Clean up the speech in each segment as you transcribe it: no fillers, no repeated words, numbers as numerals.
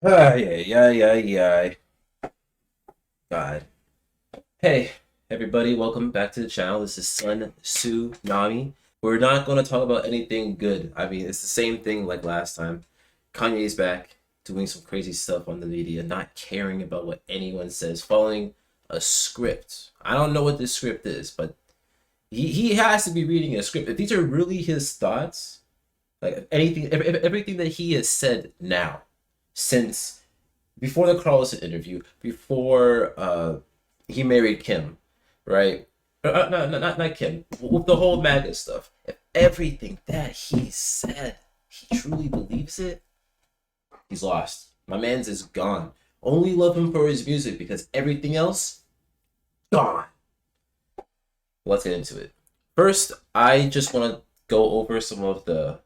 Yeah. God. Hey, everybody, welcome back to the channel. This is Tsunami. We're not going to talk about anything good. I mean, it's the same thing like last time. Kanye's back, doing some crazy stuff on the media, not caring about what anyone says, following a script. I don't know what this script is, but he has to be reading a script. If these are really his thoughts, like everything that he has said now, since before the Carlson interview, before he married Kim, right? No, not Kim. With the whole MAGA stuff, if everything that he said, he truly believes it, he's lost. My man's is gone. Only love him for his music because everything else, gone. Let's get into it. First, I just want to go over some of the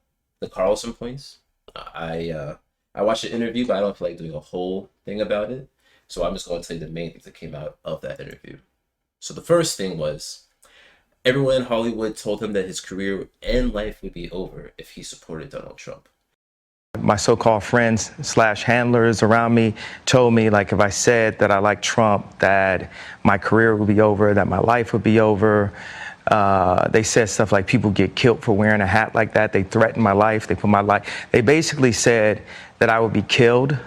Carlson points. I watched the interview, but I don't feel like doing a whole thing about it. So I'm just going to tell you the main things that came out of that interview. So the first thing was everyone in Hollywood told him that his career and life would be over if he supported Donald Trump. My so-called friends slash handlers around me told me, like, if I said that I like Trump, that my career would be over, that my life would be over. They said stuff like people get killed for wearing a hat like that. They threatened my life. They put my life. They basically said that I would be killed.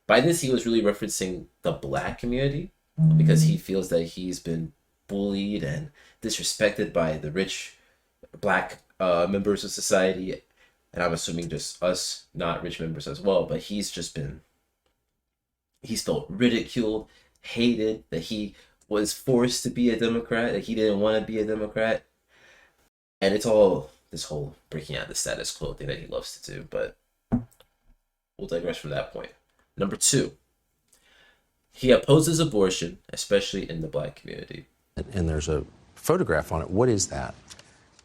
By this, he was really referencing the black community because he feels that he's been bullied and disrespected by the rich black members of society. And I'm assuming just us, not rich members as well. But he's felt ridiculed, hated, that he was forced to be a Democrat, that he didn't want to be a Democrat. And it's all this whole breaking out the status quo thing that he loves to do. But we'll digress from that point. Number two, he opposes abortion, especially in the black community. And there's a photograph on it. What is that?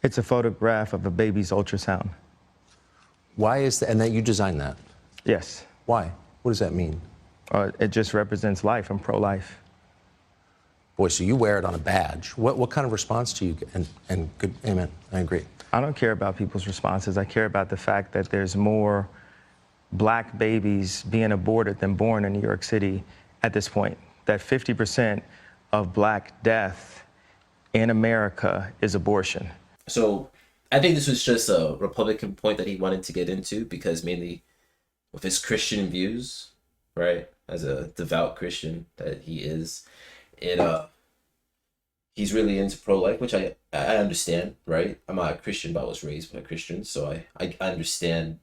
It's a photograph of a baby's ultrasound. Why is that? And that you designed that? Yes. Why? What does that mean? It just represents life. I'm pro-life. Boy, so you wear it on a badge. What kind of response do you get? And good, amen. I agree. I don't care about people's responses. I care about the fact that there's more black babies being aborted than born in New York City at this point. That 50% of black death in America is abortion. So I think this was just a Republican point that he wanted to get into because mainly with his Christian views, right? As a devout Christian that he is, it he's really into pro life, which I understand, right? I'm not a Christian, but I was raised by a Christian, so I understand,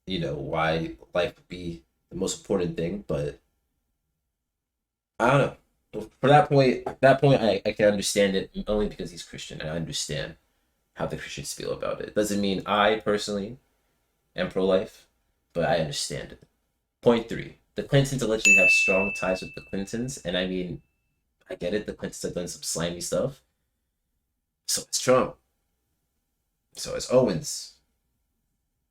why life would be the most important thing, but I don't know. For that point, I can understand it only because he's Christian, and I understand how the Christians feel about it. Doesn't mean I personally am pro-life, but I understand it. Point three: the Clintons allegedly have strong ties with the Clintons, and I mean, I get it. The Clintons have done some slimy stuff. So has Trump. So has Owens.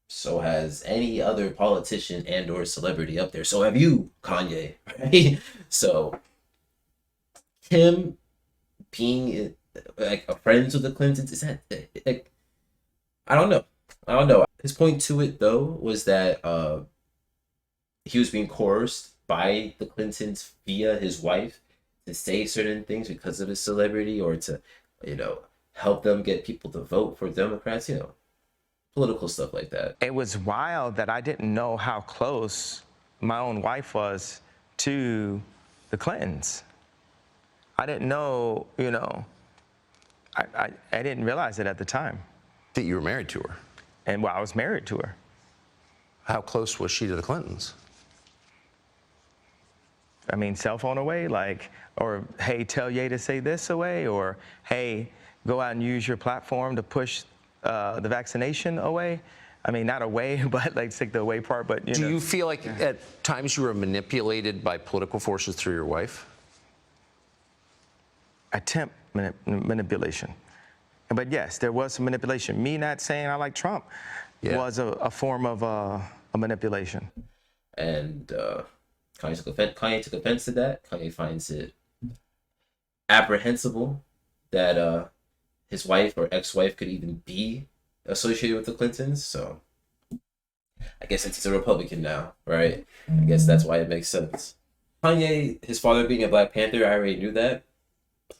So has any other politician and or celebrity up there. So have you, Kanye, right? So him being like a friends with the Clintons, is that like, I don't know. His point to it though was that he was being coerced by the Clintons via his wife to say certain things because of his celebrity or to, you know, help them get people to vote for Democrats, political stuff like that. It was wild that I didn't know how close my own wife was to the Clintons. I didn't know, I didn't realize it at the time. That you were married to her. And well, I was married to her. How close was she to the Clintons? I mean, cell phone away, or hey, tell Ye to say this away, or hey, go out and use your platform to push the vaccination away. I mean, not away, but take the away part, but Do you feel like at times you were manipulated by political forces through your wife? Attempt manipulation. But yes, there was some manipulation. Me not saying I like Trump was a form of a manipulation. And Kanye took offense to that. Kanye finds it apprehensible that his wife or ex-wife could even be associated with the Clintons. So I guess since he's a Republican now, right? I guess that's why it makes sense. Kanye, his father being a Black Panther, I already knew that.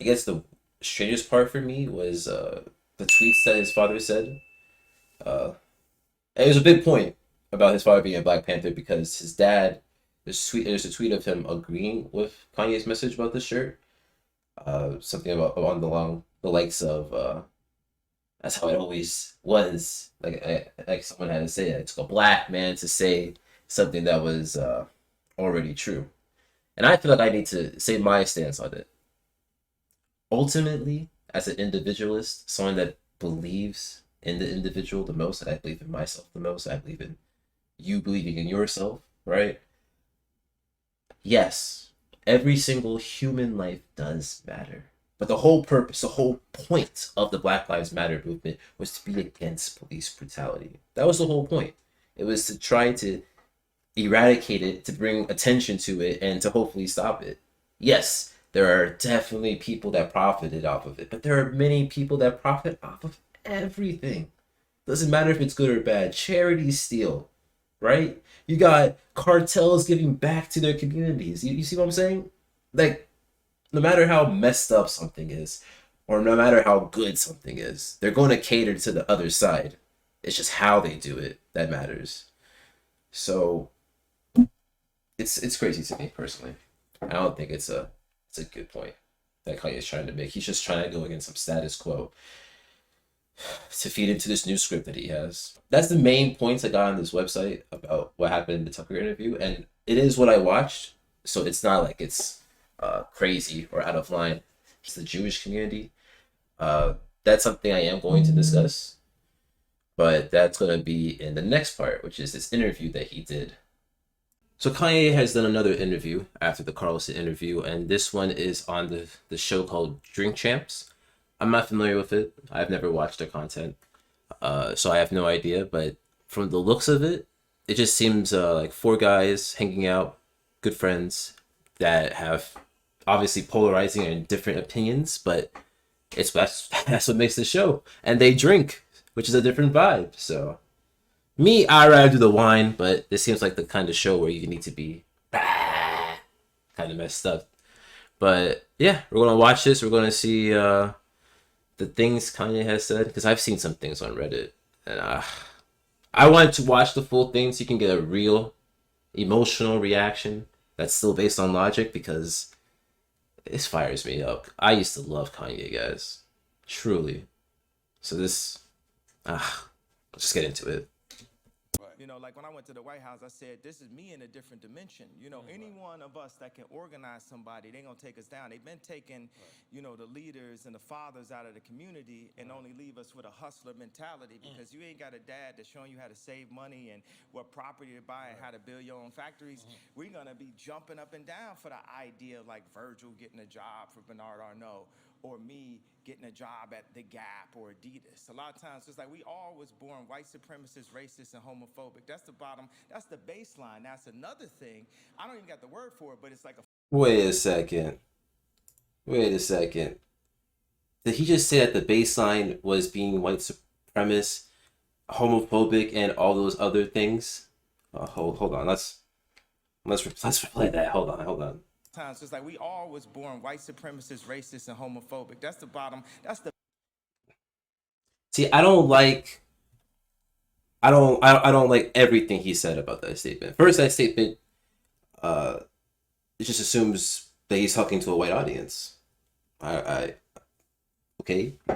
I guess the strangest part for me was the tweets that his father said. Uh, and it was a big point about his father being a Black Panther because his dad, there's a tweet of him agreeing with Kanye's message about the shirt. Something about on the likes of that's how it always was. Like someone had to say it. It took a black man to say something that was already true. And I feel like I need to say my stance on it. Ultimately, as an individualist, someone that believes in the individual the most, and I believe in myself the most, I believe in you believing in yourself, right? Yes, every single human life does matter. But the whole purpose, the whole point of the Black Lives Matter movement was to be against police brutality. That was the whole point. It was to try to eradicate it, to bring attention to it, and to hopefully stop it. Yes, there are definitely people that profited off of it, but there are many people that profit off of everything. Doesn't matter if it's good or bad. Charities steal, right? You got cartels giving back to their communities. You see what I'm saying? Like, no matter how messed up something is, or no matter how good something is, they're going to cater to the other side. It's just how they do it that matters. So it's crazy to me personally. I don't think it's a good point that Kanye is trying to make. He's just trying to go against some status quo to feed into this new script that he has. That's the main points I got on this website about what happened in the Tucker interview, and it is what I watched, so it's not like it's crazy or out of line. It's the Jewish community. That's something I am going to discuss, but that's going to be in the next part, which is this interview that he did. So Kanye has done another interview after the Carlson interview, and this one is on the show called Drink Champs. I'm not familiar with it. I've never watched their content, so I have no idea. But from the looks of it, it just seems like four guys hanging out, good friends that have obviously polarizing and different opinions, but that's what makes the show. And they drink, which is a different vibe. So me, I rather do the wine, but this seems like the kind of show where you need to be kind of messed up. But yeah, we're gonna watch this. We're gonna see the things Kanye has said, because I've seen some things on Reddit, and I wanted to watch the full thing so you can get a real emotional reaction that's still based on logic, because this fires me up. I used to love Kanye, guys, truly. So this, let's just get into it. You know, like when I went to the White House, I said, this is me in a different dimension. You know, any one of us that can organize somebody, they're going to take us down. They've been taking, you know, the leaders and the fathers out of the community and only leave us with a hustler mentality, because you ain't got a dad that's showing you how to save money and what property to buy and how to build your own factories. We're going to be jumping up and down for the idea of like Virgil getting a job for Bernard Arnault, or me getting a job at The Gap or Adidas. A lot of times it's like we all was born white supremacist, racist, and homophobic. That's the bottom. That's the baseline. That's another thing. I don't even got the word for it, but it's like a... Wait a second. Did he just say that the baseline was being white supremacist, homophobic, and all those other things? Hold on. Let's replay that. Hold on. Times it's like we all was born white supremacist, racist, and homophobic. That's the bottom. That's the... See, I don't like everything he said about that statement. First, that statement it just assumes that he's talking to a white audience. Okay,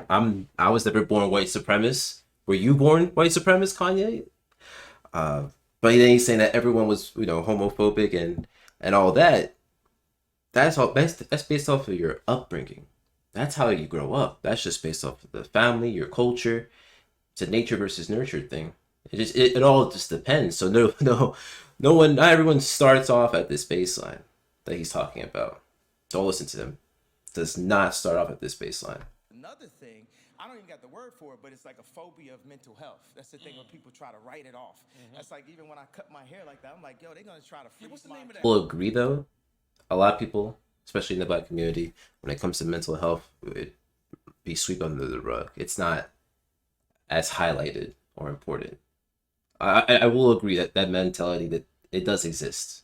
I was never born white supremacist. Were you born white supremacist, Kanye? But then he's saying that everyone was, you know, homophobic and all that. That's based off of your upbringing. That's how you grow up. That's just based off of the family, your culture. It's a nature versus nurture thing. It all just depends. So not everyone starts off at this baseline that he's talking about. Don't listen to them. Does not start off at this baseline. Another thing, I don't even got the word for it, but it's like a phobia of mental health. That's the thing when people try to write it off. That's like even when I cut my hair like that, I'm like, yo, they're gonna try to freeze my... Will agree though. A lot of people, especially in the Black community, when it comes to mental health, it would be swept under the rug. It's not as highlighted or important. I will agree that that mentality that it does exist.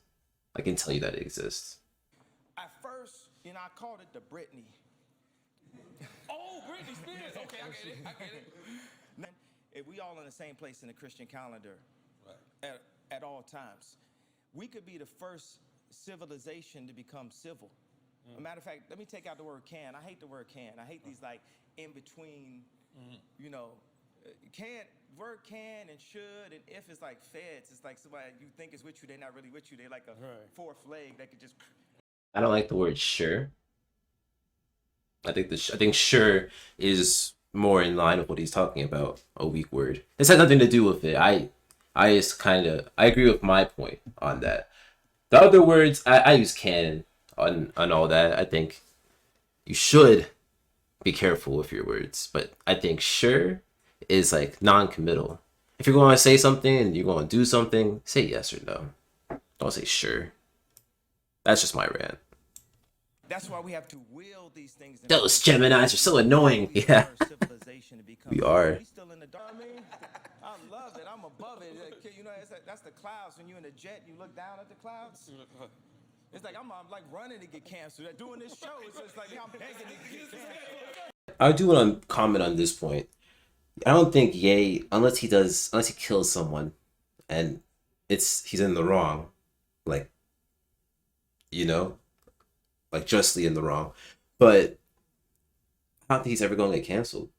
I can tell you that it exists. At first, I called it the Britney. Oh, Britney Spears. Okay, I get it. I get it. If we all in the same place in the Christian calendar, right, at all times, we could be the first civilization to become civil. A matter of fact, let me take out the word can. I hate the word can. I hate these like in between, word can and should and if is like feds. It's like somebody you think is with you, they're not really with you. They're like a fourth leg that could just. I don't like the word sure. I think sure is more in line with what he's talking about. A weak word. This has nothing to do with it. I just kind of I agree with my point on that. The other words I use can on all that. I think you should be careful with your words, but I think sure is like non-committal. If you're going to say something and you're going to do something, say yes or no. Don't say sure. That's just my rant. That's why we have to wield these things. Those Geminis are so annoying. Yeah. We are. We still in the dark. I love it. I'm above it. That's the clouds. When you're in a jet, you look down at the clouds. It's like I'm like running to get canceled. Doing this show, it's just like I'm begging to get canceled. I do want to comment on this point. I don't think Ye, unless he kills someone, and he's in the wrong, like, like justly in the wrong. But I don't think he's ever going to get canceled.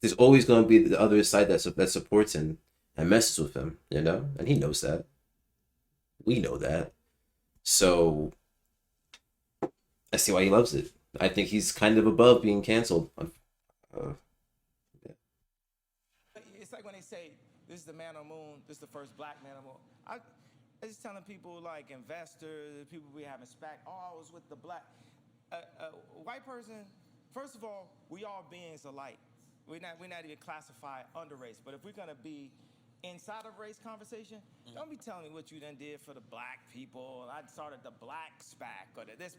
There's always going to be the other side that supports him and messes with him, and he knows that. We know that. So I see why he loves it. I think he's kind of above being canceled. It's like when they say, this is the man on the moon, this is the first black man on the moon. I just telling people, like investors, people we having SPAC, I was with the black. White person, first of all, we all beings alike. We're not even classified under race. But if we're gonna be inside of race conversation, don't be telling me what you done did for the black people. I started the black SPAC or this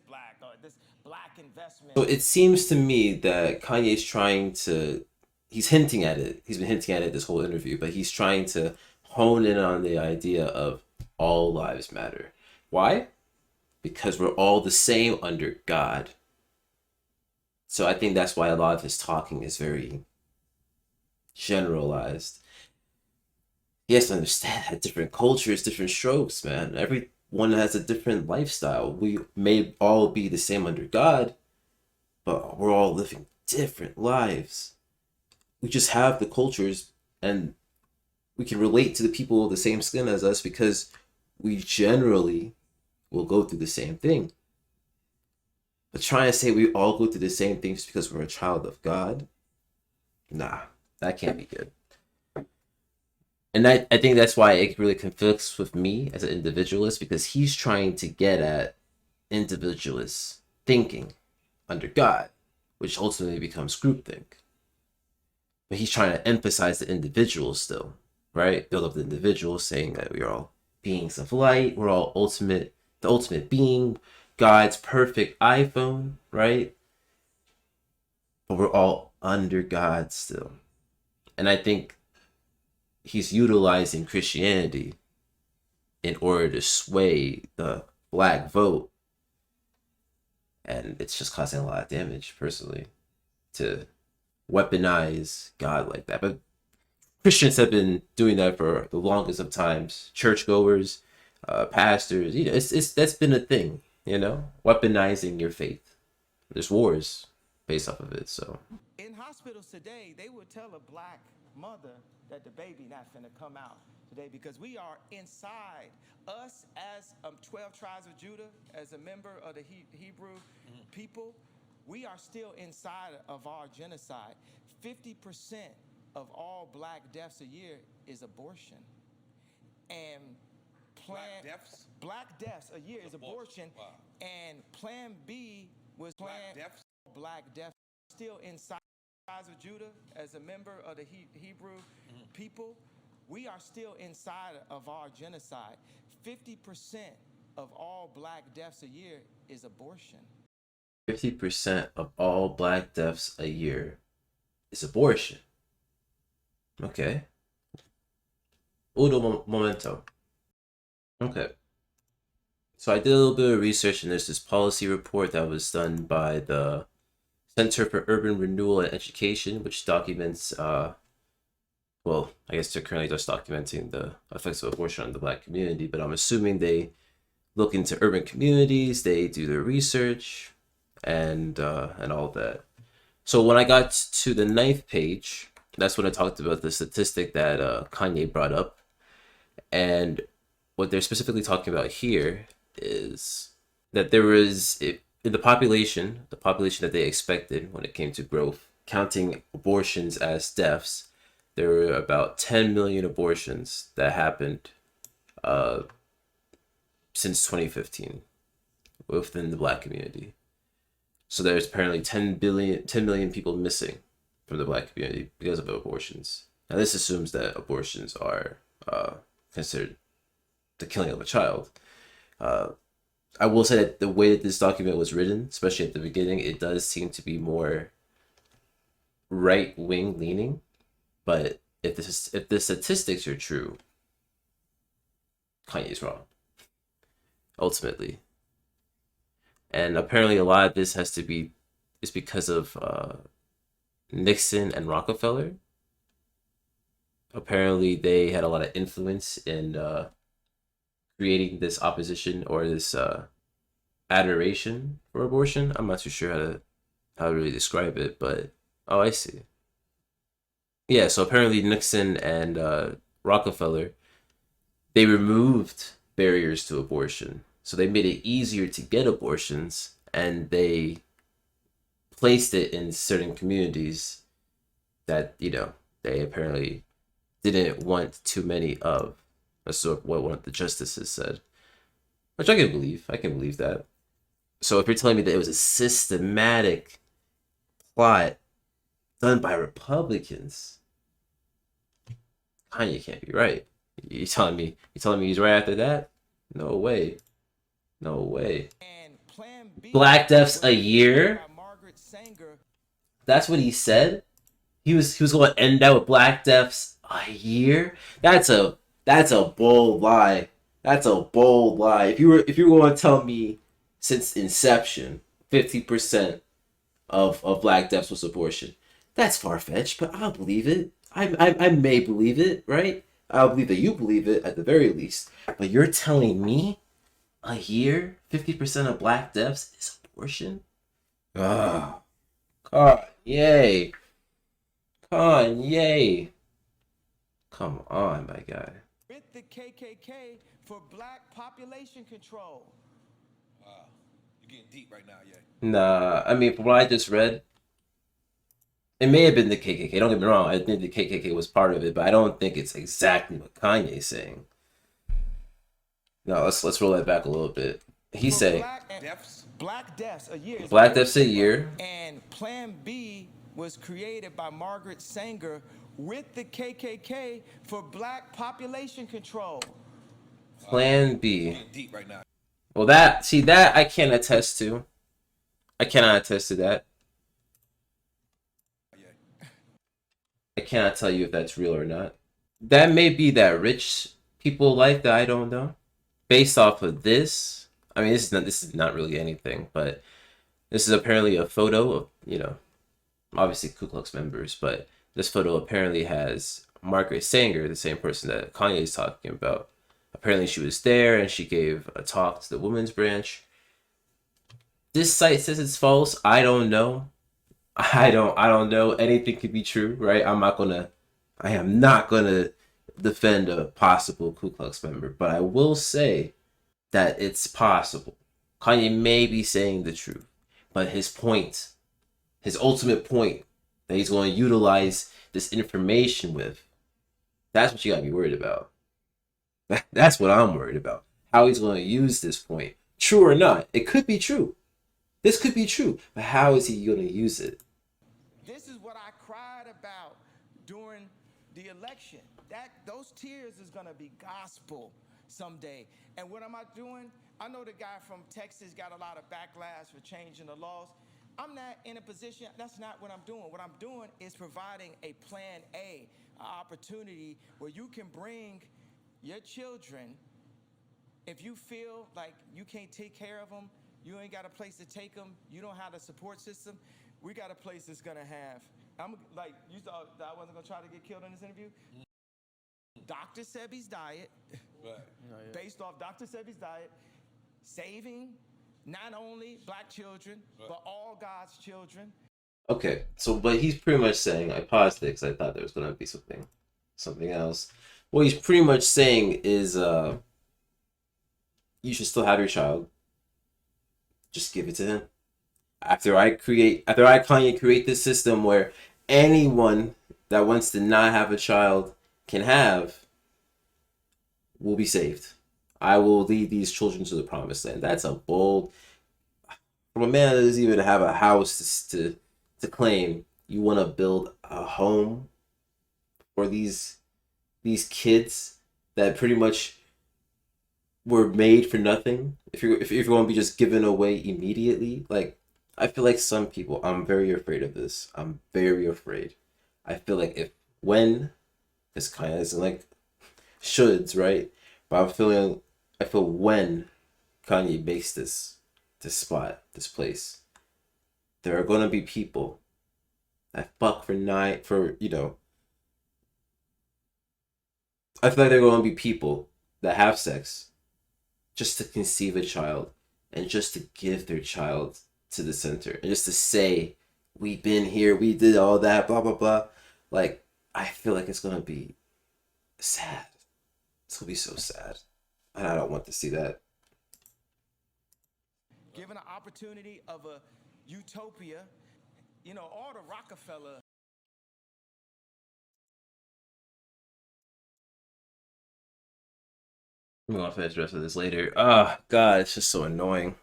black investment. So it seems to me that Kanye's he's hinting at it. He's been hinting at it this whole interview, but he's trying to hone in on the idea of all lives matter. Why? Because we're all the same under God. So I think that's why a lot of his talking is very generalized. He has to understand that different cultures, different strokes, man. Everyone has a different lifestyle. We may all be the same under God, but we're all living different lives. We just have the cultures and we can relate to the people of the same skin as us because we generally will go through the same thing. But trying to say we all go through the same thing just because we're a child of God, nah, that can't be good. And I think that's why it really conflicts with me as an individualist, because he's trying to get at individualist thinking under God, which ultimately becomes groupthink. But he's trying to emphasize the individual still, right? Build up the individual, saying that we are all beings of light, we're all the ultimate being, God's perfect iPhone, right? But we're all under God still. And I think he's utilizing Christianity in order to sway the black vote. And it's just causing a lot of damage, personally, to weaponize God like that. But Christians have been doing that for the longest of times. Churchgoers, pastors, that's been a thing, weaponizing your faith. There's wars based off of it, so. In hospitals today, they would tell a black mother that the baby not finna come out today because we are inside. Us as 12 tribes of Judah, as a member of the Hebrew people, we are still inside of our genocide. 50% of all black deaths a year is abortion. And black deaths a year is abortion. Wow. And Plan B was black deaths still inside of Judah as a member of the Hebrew people. We are still inside of our genocide. 50% of all black deaths a year is abortion. 50% of all black deaths a year is abortion. Okay. Momento. Okay. So I did a little bit of research, and there's this policy report that was done by the Center for Urban Renewal and Education, which documents, well, I guess they're currently just documenting the effects of abortion on the Black community, but I'm assuming they look into urban communities, they do their research, and all that. So when I got to the 9th page, that's when I talked about the statistic that Kanye brought up, and what they're specifically talking about here is that there was in the population that they expected when it came to growth, counting abortions as deaths, there were about 10 million abortions that happened since 2015 within the Black community. So there's apparently 10 million people missing from the Black community because of abortions. Now this assumes that abortions are considered the killing of a child. I will say that the way that this document was written, especially at the beginning, it does seem to be more right-wing leaning. But if the statistics are true, Kanye's wrong, ultimately. And apparently a lot of this is because of Nixon and Rockefeller. Apparently they had a lot of influence in creating this opposition or this adoration for abortion. I'm not too sure how to really describe it, but oh, I see. Yeah, so apparently Nixon and Rockefeller, they removed barriers to abortion. So they made it easier to get abortions, and they placed it in certain communities that, they apparently didn't want too many of. That's sort of what one of the justices said, which I can believe. I can believe that. So if you're telling me that it was a systematic plot done by Republicans, Kanye can't be right. You telling me he's right after that? No way. No way. Black deaths a year? That's what he said? He was going to end out with black deaths a year? That's a bold lie. That's a bold lie. If you were going to tell me since inception 50% of black deaths was abortion, that's far-fetched, but I'll believe it. I may believe it, right? I'll believe that you believe it at the very least. But you're telling me a year 50% of black deaths is abortion? Ah, Kanye. Come on, my guy. With the KKK for black population control. Wow, you're getting deep right now, yeah. Nah, I mean, from what I just read, it may have been the KKK. Don't get me wrong. I think the KKK was part of it, but I don't think it's exactly what Kanye's saying. No, let's roll that back a little bit. He's saying Black deaths a year. Black deaths a year. And Plan B was created by Margaret Sanger with the KKK for black population control. Plan B. Getting deep right now. Well, that I can't attest to. I cannot attest to that. I cannot tell you if that's real or not. That may be that rich people life that I don't know. Based off of this, I mean, this is not really anything, but this is apparently a photo of, obviously Ku Klux members, but this photo apparently has Margaret Sanger, the same person that Kanye is talking about. Apparently she was there and she gave a talk to the women's branch. This site says it's false. I don't know. I don't know. Anything could be true, right? I am not gonna defend a possible Ku Klux member, but I will say that it's possible. Kanye may be saying the truth, but his ultimate point that he's going to utilize this information with, that's what you gotta be worried about. That's what I'm worried about. How he's going to use this point. True or not, it could be true. This could be true, but how is he going to use it? This is what I cried about during the election. Those tears is gonna be gospel someday. And what am I doing? I know the guy from Texas got a lot of backlash for changing the laws. I'm not in a position, that's not what I'm doing. What I'm doing is providing a plan A, an opportunity where you can bring your children, if you feel like you can't take care of them, you ain't got a place to take them, you don't have a support system, we got a place that's gonna have. I'm like, you thought that I wasn't gonna try to get killed in this interview? Dr. Sebi's diet, Right. based off Dr. Sebi's diet, saving not only black children, but all God's children. Okay, so but he's pretty much saying, I paused it because I thought there was gonna be something else. What he's pretty much saying is you should still have your child. Just give it to him. After I Kanye create this system where anyone that wants to not have a child can have, will be saved. I will lead these children to the promised land. That's a bold, from a man that doesn't even have a house to claim. You want to build a home for these kids that pretty much were made for nothing. If you're going to be just given away immediately, like, I feel like some people, I'm very afraid of this. I'm very afraid. I feel like when this kind of isn't like shoulds, right? But I feel when Kanye makes this spot, this place, there are gonna be people that fuck for I feel like there are gonna be people that have sex just to conceive a child and just to give their child to the center and just to say, we've been here, we did all that, blah blah blah. Like, I feel like it's gonna be sad. It's gonna be so sad, and I don't want to see that. Given an opportunity of a utopia, all the Rockefeller. I'm gonna finish the rest of this later. Oh god, it's just so annoying.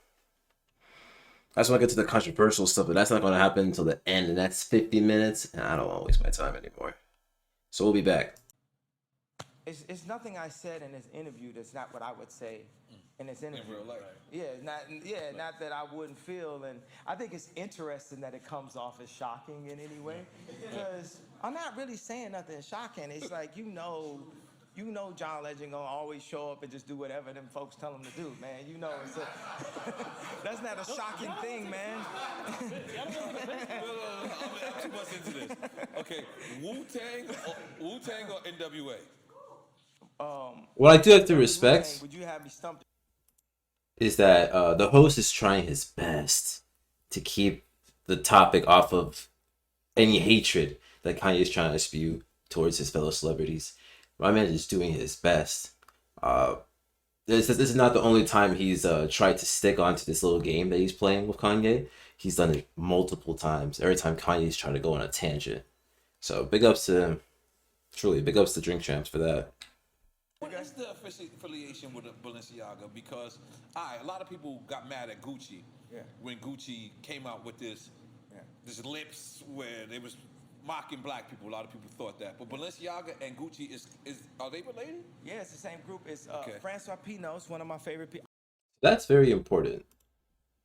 I just want to get to the controversial stuff, but that's not gonna happen until the end, and that's 50 minutes, and I don't want to waste my time anymore. So we'll be back. It's nothing I said in this interview that's not what I would say in this interview. In real life. Not that I wouldn't feel, and I think it's interesting that it comes off as shocking in any way, because I'm not really saying nothing shocking. It's like, John Legend gonna always show up and just do whatever them folks tell him to do, man. It's that's not a shocking thing, man. I'm too much into this. Okay, Wu-Tang or NWA? What I do have to respect Would you have me stumped? is that the host is trying his best to keep the topic off of any hatred that Kanye is trying to spew towards his fellow celebrities. My man is doing his best. This is not the only time he's tried to stick onto this little game that he's playing with Kanye. He's done it multiple times. Every time Kanye's trying to go on a tangent. So big ups to him. Truly, big ups to Drink Champs for that. What is the affiliation with Balenciaga? Because a lot of people got mad at Gucci when Gucci came out with this lips where they was mocking black people. A lot of people thought that. But Balenciaga and Gucci are they related? Yeah, it's the same group. It's Francois Pinault's one of my favorite people. That's very important.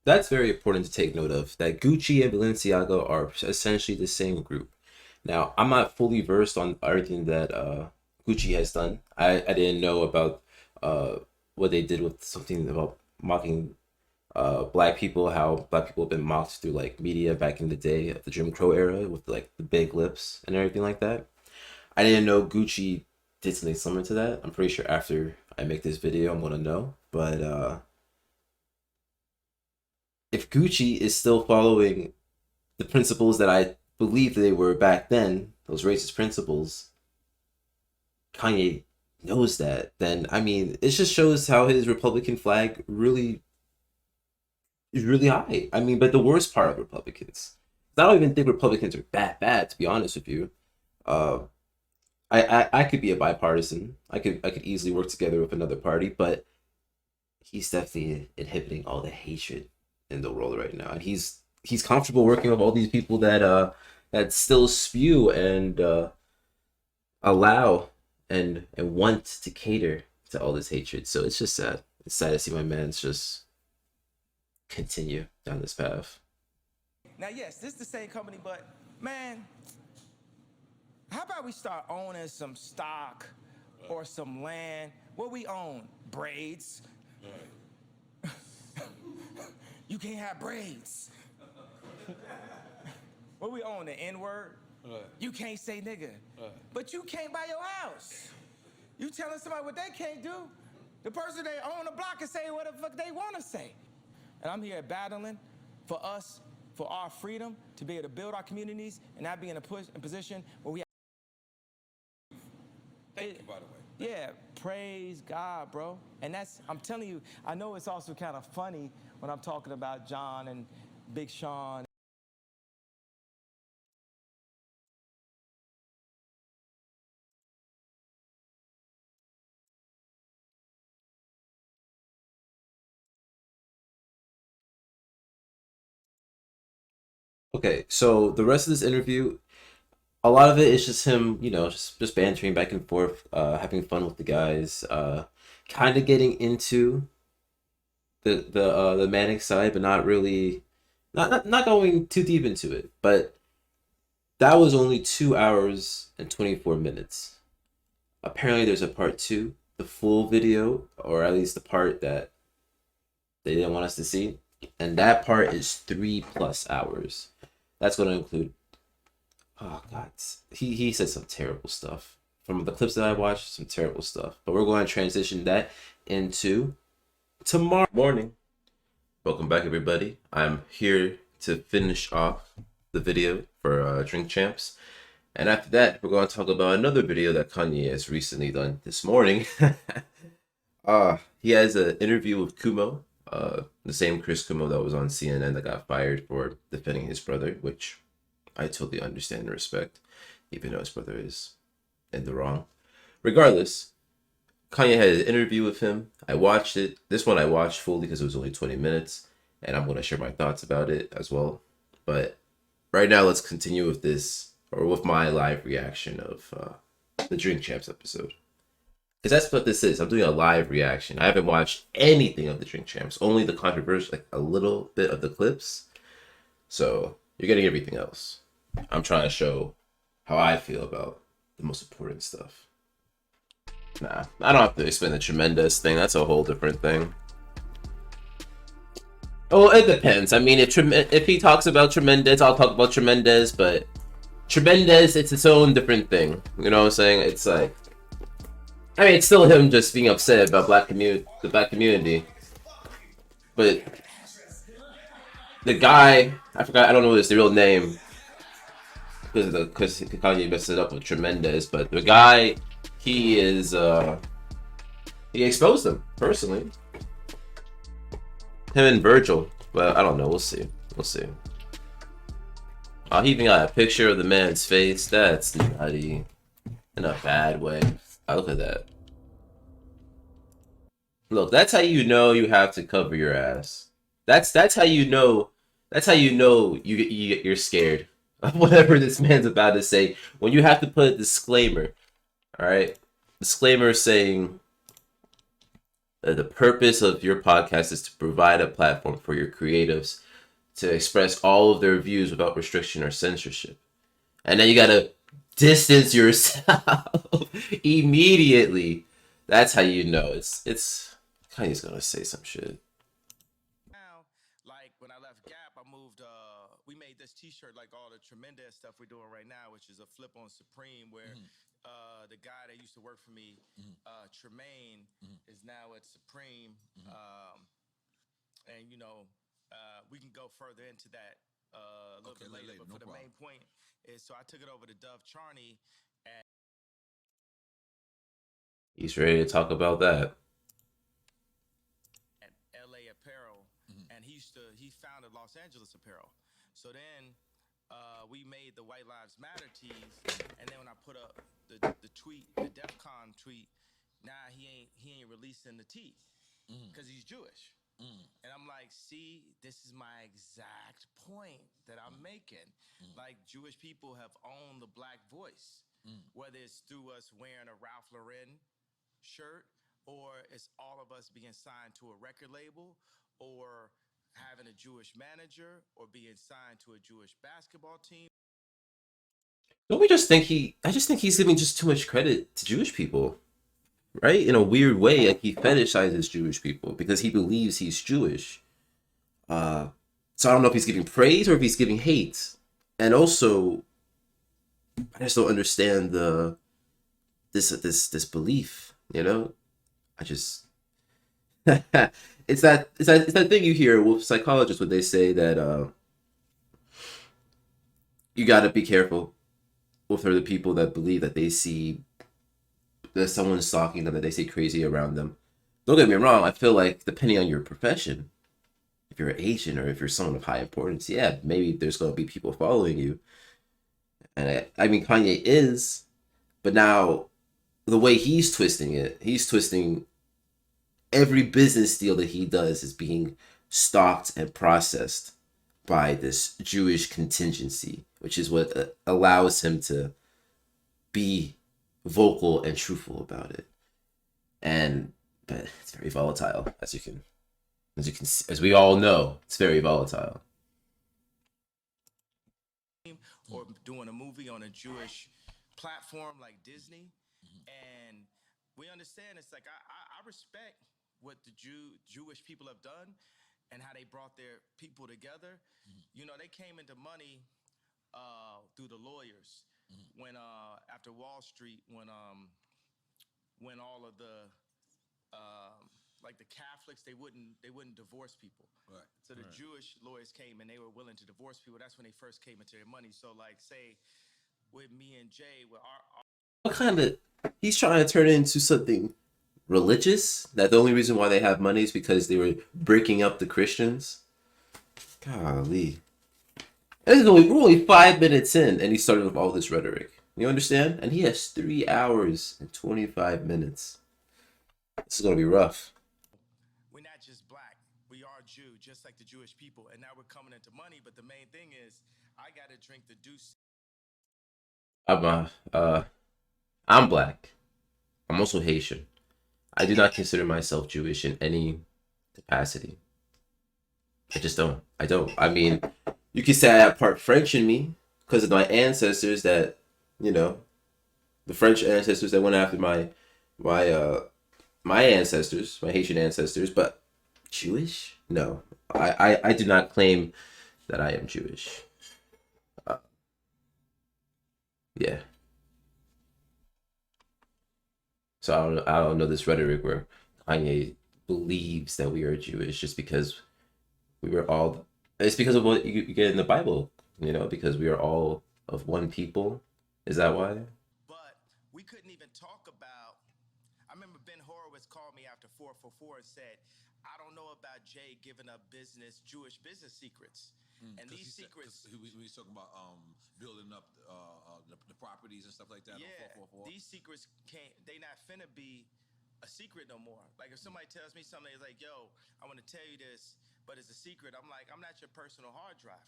That's very important to take note of. That Gucci and Balenciaga are essentially the same group. Now, I'm not fully versed on everything that Gucci has done. I didn't know about what they did with something about mocking black people, how black people have been mocked through like media back in the day of the Jim Crow era with like the big lips and everything like that. I didn't know Gucci did something similar to that. I'm pretty sure after I make this video I'm gonna know. But if Gucci is still following the principles that I believe they were back then, those racist principles, Kanye knows that, then I mean, it just shows how his Republican flag really is really high. I mean, but the worst part of Republicans, I don't even think Republicans are that bad, to be honest with you. I could be a bipartisan. I could easily work together with another party, but he's definitely inhibiting all the hatred in the world right now, and he's comfortable working with all these people that still spew and allow and want to cater to all this hatred. So it's just sad. It's sad to see my man's just continue down this path. Now, yes, this is the same company, but man, how about we start owning some stock or some land What we own? Braids. You can't have braids. What we own? The N-word. You can't say nigga. But you can't buy your house. You telling somebody what they can't do? The person they own the block can say what the fuck they want to say. And I'm here battling for us, for our freedom, to be able to build our communities and not be in a position where we have. Thank you, by the way. Yeah, praise God, bro. And that's, I'm telling you, I know it's also kind of funny when I'm talking about John and Big Sean. Okay, so the rest of this interview, a lot of it is just him, just bantering back and forth, having fun with the guys, kind of getting into the Manic side, but not really, not going too deep into it. But that was only 2 hours and 24 minutes. Apparently, there's a part two, the full video, or at least the part that they didn't want us to see, and that part is 3+ hours. That's going to include. Oh God, he said some terrible stuff from the clips that I watched. Some terrible stuff, but we're going to transition that into tomorrow morning. Welcome back, everybody. I'm here to finish off the video for Drink Champs, and after that, we're going to talk about another video that Kanye has recently done this morning. He has an interview with Kumo, the same Chris Kumo that was on CNN that got fired for defending his brother, which I totally understand and respect, even though his brother is in the wrong. Regardless, Kanye had an interview with him. I watched it. This one I watched fully because it was only 20 minutes, and I'm going to share my thoughts about it as well. But right now, let's continue with this, or with my live reaction of the Drink Champs episode. Because that's what this is. I'm doing a live reaction. I haven't watched anything of the Drink Champs, only the controversial, like a little bit of the clips. So you're getting everything else. I'm trying to show how I feel about the most important stuff. Nah, I don't have to explain the tremendous thing. That's a whole different thing. Oh, it depends. I mean, if he talks about tremendous, I'll talk about tremendous. But tremendous, it's its own different thing. You know what I'm saying? It's like, I mean, it's still him just being upset about the black community. But the guy, I forgot, I don't know his real name, because Kanye messed it up with tremendous. But the guy, he exposed him personally. Him and Virgil, but I don't know. We'll see. He even got a picture of the man's face. That's nutty, in a bad way. Look at that. Look, that's how you know you have to cover your ass. That's how you know. That's how you know you're scared of whatever this man's about to say. When you have to put a disclaimer, all right? Disclaimer saying that the purpose of your podcast is to provide a platform for your creatives to express all of their views without restriction or censorship. And then you gotta distance yourself immediately. That's how you know it's Kanye's gonna say some shit. Now, like when I left Gap, I moved, we made this t-shirt like all the tremendous stuff we're doing right now, which is a flip on Supreme, where the guy that used to work for me, Tremaine, is now at Supreme. And we can go further into that a little bit later, but for the main point is, so I took it over to Dove Charney at He's ready to talk about that. LA Apparel, and he founded Los Angeles Apparel. So then we made the White Lives Matter tees, and then when I put up the tweet, the DEFCON tweet, he ain't releasing the tee because he's Jewish. And I'm like, see, this is my exact point that I'm making. Like, Jewish people have owned the black voice, whether it's through us wearing a Ralph Lauren shirt, or it's all of us being signed to a record label, or having a Jewish manager, or being signed to a Jewish basketball team. Don't we just think I just think he's giving just too much credit to Jewish people. right? In a weird way, like he fetishizes Jewish people because he believes he's Jewish. So I don't know if he's giving praise or if he's giving hate. And also, I just don't understand this belief. You know, I just it's that thing you hear with psychologists when they say that you got to be careful with other people that believe that they see that someone's stalking them, that they see crazy around them. Don't get me wrong. I feel like depending on your profession, if you're an agent or if you're someone of high importance, yeah, maybe there's going to be people following you. And I mean, Kanye is, but now the way he's twisting it, he's twisting every business deal that he does is being stalked and processed by this Jewish contingency, which is what allows him to be vocal and truthful about it. And but it's very volatile, as we all know, it's very volatile. Or doing a movie on a Jewish platform like Disney, and we understand it's like I respect what the Jewish people have done and how they brought their people together. You know, they came into money through the lawyers when after Wall Street, when all of the like the Catholics, they wouldn't divorce people. Right. So the Jewish lawyers came and they were willing to divorce people. That's when they first came into their money. So like say with me and Jay, with our What kind of he's trying to turn it into something religious? That the only reason why they have money is because they were breaking up the Christians? Golly. We're only 5 minutes in, and he started with all this rhetoric. You understand? And he has 3 hours and 25 minutes. This is gonna be rough. we're not just black, we are Jew, just like the Jewish people. And now we're coming into money, but the main thing is I gotta drink the deuce. I'm black. I'm also Haitian. I do not consider myself Jewish in any capacity. I just don't. I don't. I mean, you could say I have part French in me because of my ancestors that, you know, the French ancestors that went after my ancestors, my Haitian ancestors, but Jewish? No. I do not claim that I am Jewish. Yeah. So I don't know this rhetoric where Kanye believes that we are Jewish just because we were all. It's because of what you get in the Bible, because we are all of one people. Is that why? But we couldn't even talk about. I remember Ben Horowitz called me after 444 and said, I don't know about Jay giving up Jewish business secrets. And these secrets. We was talking about building up the properties and stuff like that. Yeah, on 444. these secrets can't. They not finna be a secret no more. Like if somebody tells me something, it's like, "Yo, I want to tell you this, but it's a secret." I'm like, I'm not your personal hard drive.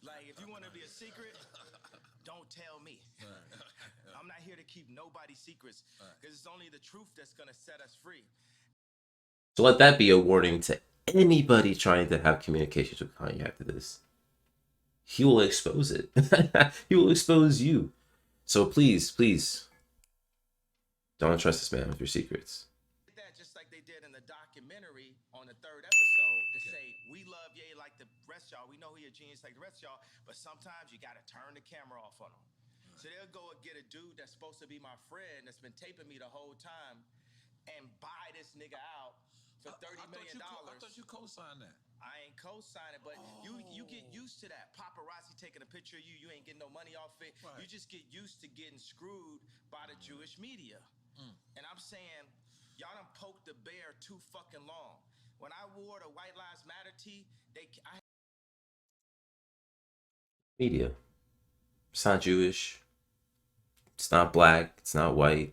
Like if you want to be a secret, don't tell me. I'm not here to keep nobody's secrets because it's only the truth that's gonna set us free. So let that be a warning to anybody trying to have communications with Kanye after this. He will expose it. He will expose you. So please, don't trust this man with your secrets. That just like they did in the documentary on the 3rd episode to say we love Ye like the rest of y'all. We know he a genius like the rest of y'all, but sometimes you gotta turn the camera off on him. So they'll go and get a dude that's supposed to be my friend that's been taping me the whole time and buy this nigga out for $30 million. I thought you co-signed that. I ain't co-signing, but you get used to that. Paparazzi taking a picture of you, you ain't getting no money off it. Right. You just get used to getting screwed by the Jewish media. And I'm saying, y'all done poked the bear too fucking long. When I wore the White Lives Matter tee, Media. It's not Jewish. It's not black. It's not white.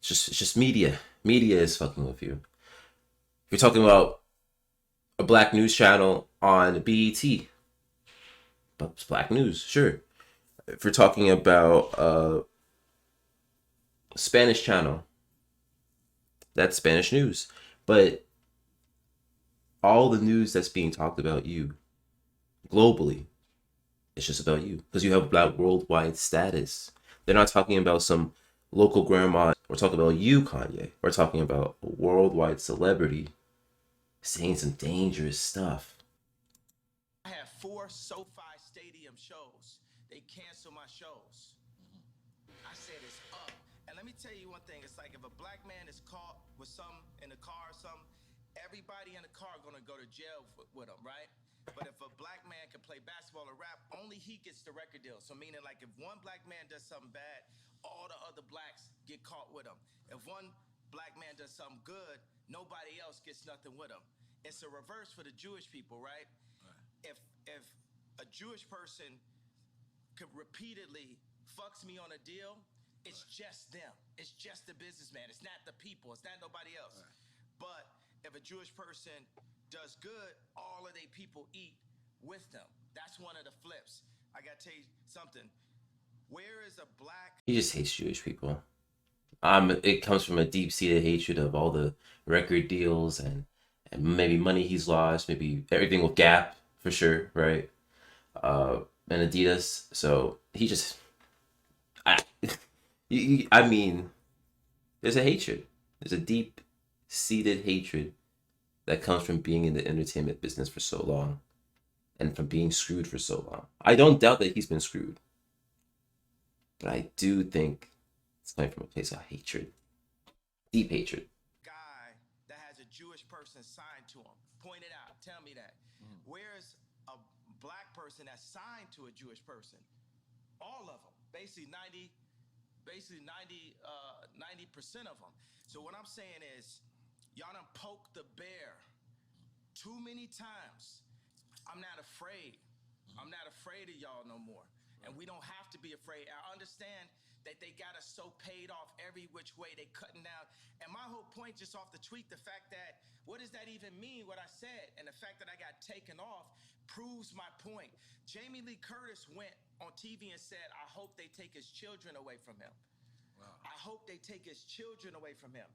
It's just media. Media is fucking with you. If you're talking about a black news channel on BET, but it's black news, sure. If you're talking about a Spanish channel, that's Spanish news. But all the news that's being talked about you globally, it's just about you because you have black worldwide status. They're not talking about some local grandma. We're talking about you, Kanye. We're talking about a worldwide celebrity saying some dangerous stuff. I have 4 SoFi Stadium shows. They cancel my shows. I said it's up. And let me tell you one thing. It's like if a black man is caught with something in the car or something, everybody in the car gonna go to jail with him, right? But if a black man can play basketball or rap, only he gets the record deal. So meaning like if one black man does something bad, all the other blacks get caught with him. If one black man does something good, nobody else gets nothing with him. It's a reverse for the Jewish people, right? If a Jewish person could repeatedly fucks me on a deal, it's just them. It's just the businessman. It's not the people. It's not nobody else. But if a Jewish person does good, all of their people eat with them. That's one of the flips. I gotta tell you something. Where is a black? He just hates Jewish people. It comes from a deep-seated hatred of all the record deals and maybe money he's lost, maybe everything with Gap for sure, right? And Adidas. So he just, I mean, there's a hatred. There's a deep-seated hatred that comes from being in the entertainment business for so long and from being screwed for so long. I don't doubt that he's been screwed, but I do think it's coming from a place of hatred, deep hatred. Guy that has a Jewish person signed to him. Point it out. Tell me that. Where's a black person that's signed to a Jewish person? All of them. Basically 90% of them. So what I'm saying is, y'all done poked the bear too many times. I'm not afraid. I'm not afraid of y'all no more. And we don't have to be afraid. I understand that they got us so paid off every which way. They cutting down. And my whole point just off the tweet, the fact that, what does that even mean, what I said? And the fact that I got taken off proves my point. Jamie Lee Curtis went on TV and said, I hope they take his children away from him. Wow. I hope they take his children away from him.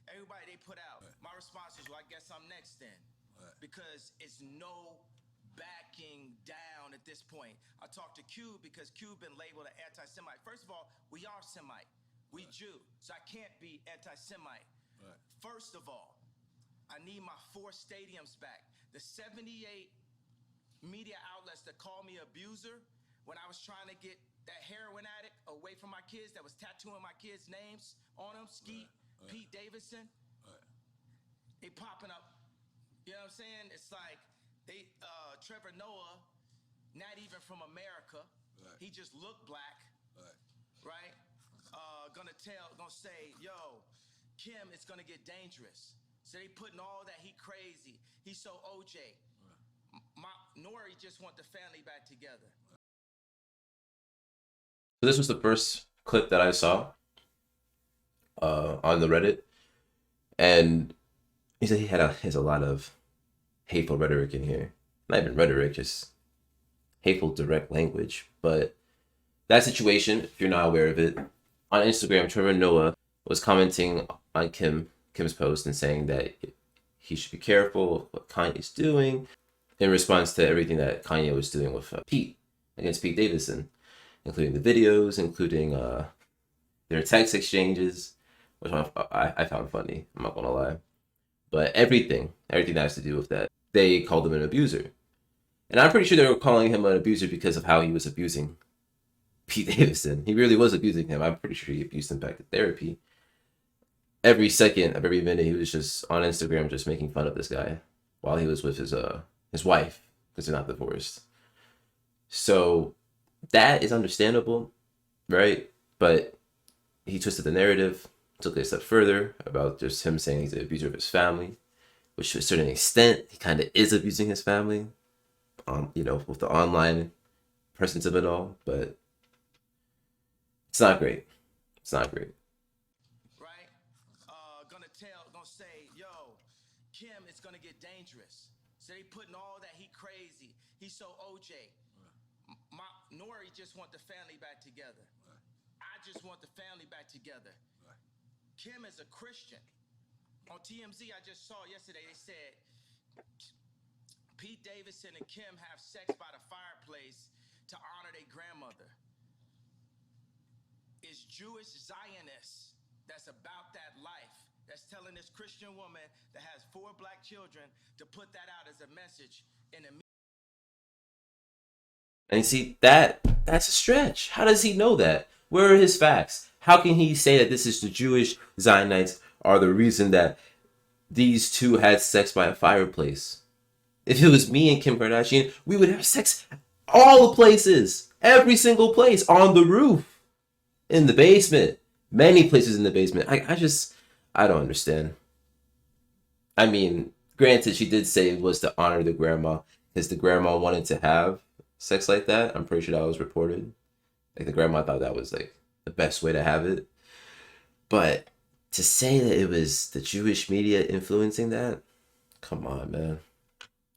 Everybody they put out. Right. My response was, well, I guess I'm next then. Right. Because it's no backing down at this point. I talked to Cube because Cube been labeled an anti-Semite. First of all, we are Semite. We Jew. So I can't be anti-Semite. Right. First of all, I need my 4 stadiums back. The 78 media outlets that called me abuser when I was trying to get that heroin addict away from my kids that was tattooing my kids' names on them, Skeet, right. Pete Davidson. Right. They popping up. You know what I'm saying? It's like they Trevor Noah, not even from America. Right. He just looked black. Right? Gonna say, yo, Kim, it's gonna get dangerous. So they putting all that he crazy. He's so OJ. Nori just want the family back together. So this was the first clip that I saw on the Reddit, and he said he has a lot of hateful rhetoric in here. Not even rhetoric, just hateful direct language. But that situation, if you're not aware of it, on Instagram, Trevor Noah was commenting on Kim's post and saying that he should be careful of what Kanye's doing in response to everything that Kanye was doing with Pete against Pete Davidson, including the videos, including their text exchanges, which I found funny. I'm not gonna lie, but everything that has to do with that, they called him an abuser, and I'm pretty sure they were calling him an abuser because of how he was abusing Pete Davidson. He really was abusing him. I'm pretty sure he abused him back to therapy. Every second of every minute, he was just on Instagram, just making fun of this guy while he was with his wife, because they're not divorced. So that is understandable, right? But he twisted the narrative, took it a step further about just him saying he's an abuser of his family, which to a certain extent, he kind of is abusing his family, with the online presence of it all. But it's not great. It's not great. Right? Gonna say, yo, Kim, it's gonna get dangerous. So they putting all that he crazy. He's so OJ. Nori just want the family back together. I just want the family back together. Kim is a Christian. On TMZ, I just saw yesterday, they said Pete Davidson and Kim have sex by the fireplace to honor their grandmother. is Jewish Zionists that's about that life, that's telling this Christian woman that has 4 black children to put that out as a message in a. And you see, that's a stretch. How does he know that? Where are his facts? How can he say that this is the Jewish Zionites are the reason that these two had sex by a fireplace? If it was me and Kim Kardashian, we would have sex all the places, every single place, on the roof, in the basement, many places in the basement. I don't understand. I mean, granted, she did say it was to honor the grandma, because the grandma wanted to have sex like that. I'm pretty sure that was reported. Like, the grandma thought that was like the best way to have it. But to say that it was the Jewish media influencing that, come on, man.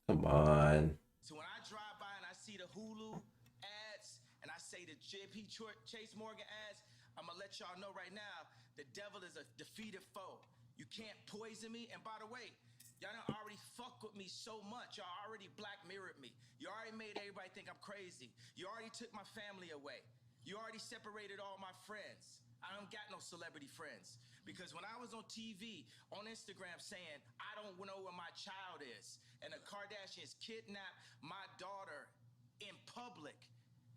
Come on. So when I drive by and I see the Hulu ads and I say the JP Chase Morgan ads, I'm gonna let y'all know right now, the devil is a defeated foe. You can't poison me. And by the way, y'all done already fuck with me so much. Y'all already Black Mirrored me. You already made everybody think I'm crazy. You already took my family away. You already separated all my friends. I don't got no celebrity friends. Because when I was on TV, on Instagram saying, I don't know where my child is, and the Kardashians kidnapped my daughter in public,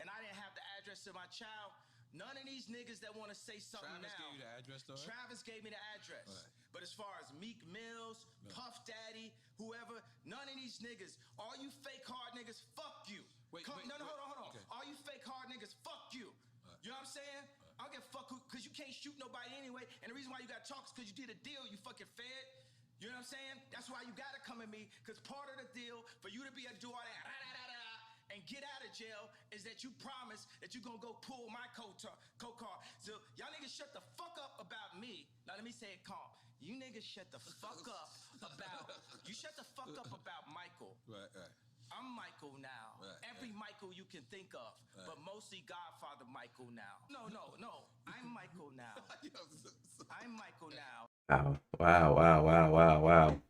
and I didn't have the address of my child, none of these niggas that want to say something Travis now. gave you the address, though, right? Travis gave me the address. Right. But as far as Meek Mills, Puff Daddy, whoever, none of these niggas, all you fake hard niggas, fuck you. Wait, hold on. Okay. All you fake hard niggas, fuck you. You know what I'm saying? I don't give a fuck because you can't shoot nobody anyway. And the reason why you got to talk is because you did a deal, you fucking fed. You know what I'm saying? That's why you got to come at me, because part of the deal for you to be able to do all that and get out of jail is that you promise that you're going to go pull my co-car. So y'all niggas shut the fuck up about me. Now let me say it calm. You niggas shut the fuck up about Michael. Right. I'm Michael now. Right, Every Michael you can think of, but mostly Godfather Michael now. No. I'm Michael now. I'm Michael now. Wow.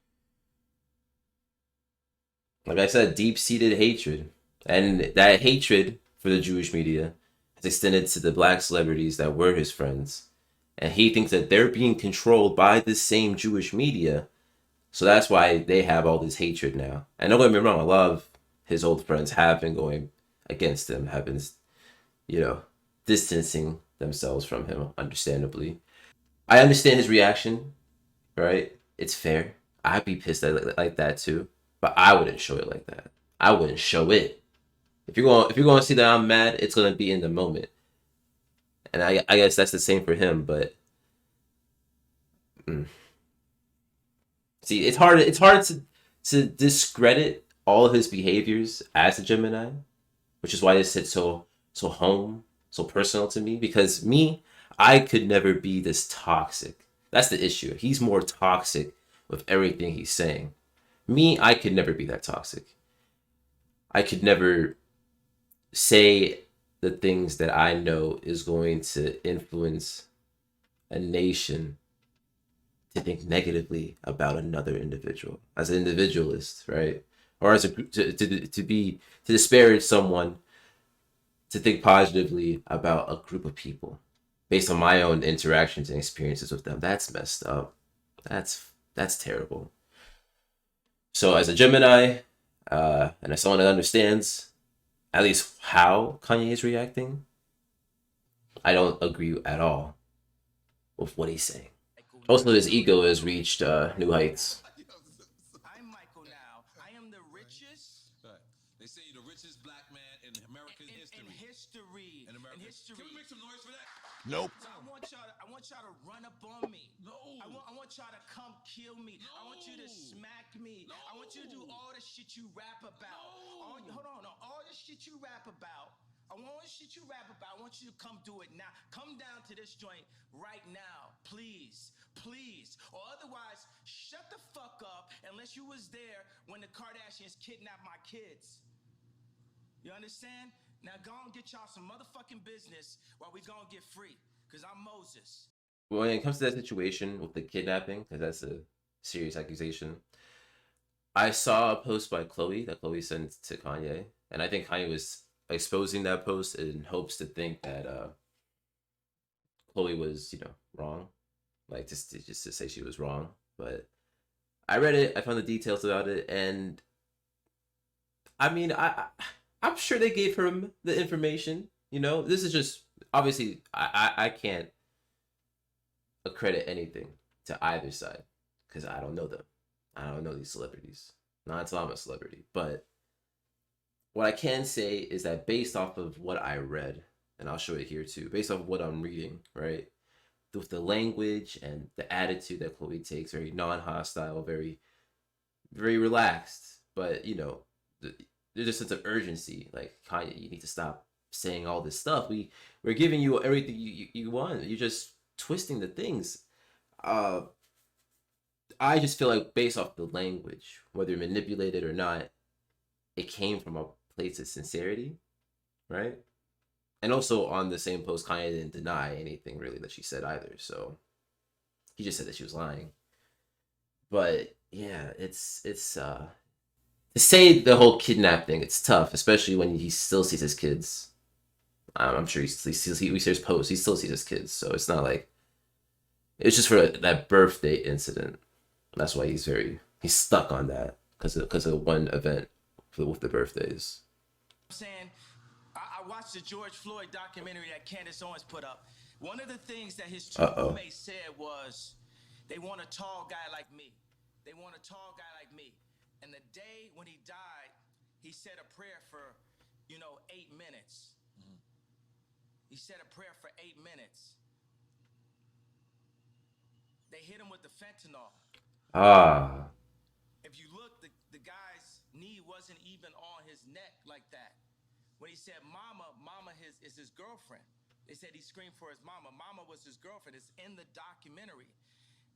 Like I said, deep-seated hatred. And that hatred for the Jewish media has extended to the black celebrities that were his friends. And he thinks that they're being controlled by this same Jewish media. So that's why they have all this hatred now. And don't get me wrong, a lot of his old friends have been going against him, have been, distancing themselves from him, understandably. I understand his reaction, right? It's fair. I'd be pissed at like that too, but I wouldn't show it like that. I wouldn't show it. If you're going to see that I'm mad, it's going to be in the moment. And I guess that's the same for him, but see, it's hard to discredit all of his behaviors as a Gemini, which is why this hits so home, so personal to me, because I could never be this toxic. That's the issue. He's more toxic with everything he's saying. I could never be that toxic. I could never say the things that I know is going to influence a nation to think negatively about another individual as an individualist, right? Or as a group, to disparage someone, to think positively about a group of people based on my own interactions and experiences with them. That's messed up. That's terrible. So as a Gemini, and as someone that understands at least how Kanye is reacting, I don't agree at all with what he's saying. Also, his ego has reached new heights. I'm Michael now. I am the richest. Right. They say you're the richest black man in American history. In history. Can we make some noise for that? Nope. So I want y'all to run up on me. No. I want y'all to come kill me. No. I want you to smack me. No. I want you to do all the shit you rap about. No. All the shit you rap about. I want you to come do it now. Come down to this joint right now, please. Or otherwise, shut the fuck up unless you was there when the Kardashians kidnapped my kids. You understand? Now go and get y'all some motherfucking business while we gonna get free. Because I'm Moses. When it comes to that situation with the kidnapping, because that's a serious accusation, I saw a post by Chloe that Chloe sent to Kanye. And I think Kanye was exposing that post in hopes to think that Chloe was, wrong. Like just to say she was wrong. But I read it, I found the details about it, and I mean, I'm sure they gave him the information. This is just obviously I can't accredit anything to either side because I don't know them. I don't know these celebrities. Not until I'm a celebrity. But what I can say is that based off of what I read, and I'll show it here too, based off of what I'm reading, right? With the language and the attitude that Chloe takes, very non-hostile, very, very relaxed. But there's a sense of urgency. Like, Kanye, you need to stop saying all this stuff. We're giving you everything you want. You're just twisting the things. I just feel like based off the language, whether manipulated or not, it came from a place of sincerity, right? And also on the same post, Kanye didn't deny anything really that she said either. So he just said that she was lying. But yeah, it's to say the whole kidnap thing, it's tough, especially when he still sees his kids. I'm sure we see his posts. He still sees his kids, so it's not like it's just for that birthday incident. That's why he's stuck on that because of one event with the birthdays. I'm saying, I watched the George Floyd documentary that Candace Owens put up. One of the things that his two roommates said was, they want a tall guy like me. They want a tall guy like me. And the day when he died, he said a prayer for, 8 minutes. Mm-hmm. He said a prayer for 8 minutes. They hit him with the fentanyl. If you look, the guy's knee wasn't even on his neck like that. When he said mama is his girlfriend. They said he screamed for his mama. Mama was his girlfriend. It's in the documentary.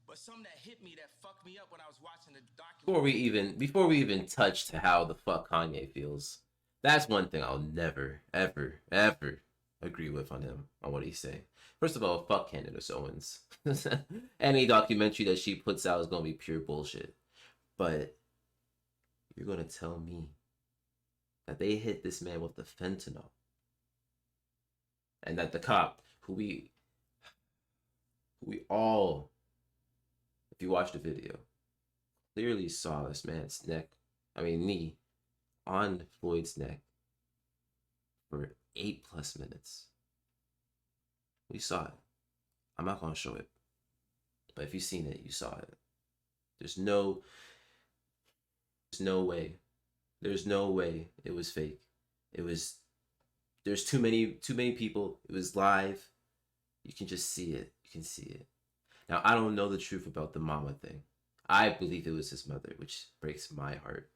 But something that hit me, that fucked me up when I was watching the documentary. Before we even touch to how the fuck Kanye feels, that's one thing I'll never, ever, ever agree with on him, on what he's saying. First of all, fuck Candace Owens. Any documentary that she puts out is gonna be pure bullshit. But you're gonna tell me that they hit this man with the fentanyl, and that the cop, who we all, if you watch the video, clearly saw this man's knee on Floyd's neck for 8+ minutes. We saw it. I'm not gonna show it, but if you've seen it, you saw it. There's no way. There's no way it was fake. There's too many people. It was live. You can just see it. You can see it. Now, I don't know the truth about the mama thing. I believe it was his mother, which breaks my heart.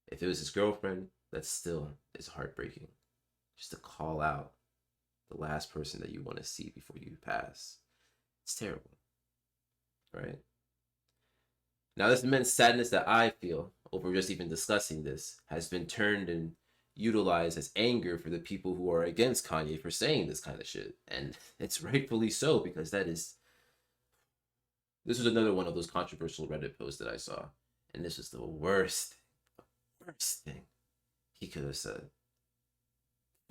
If it was his girlfriend, that still is heartbreaking. Just to call out the last person that you want to see before you pass. It's terrible. Right? Now, this immense sadness that I feel over just even discussing this has been turned and utilized as anger for the people who are against Kanye for saying this kind of shit. And it's rightfully so, because this was another one of those controversial Reddit posts that I saw. And this was the worst thing he could have said.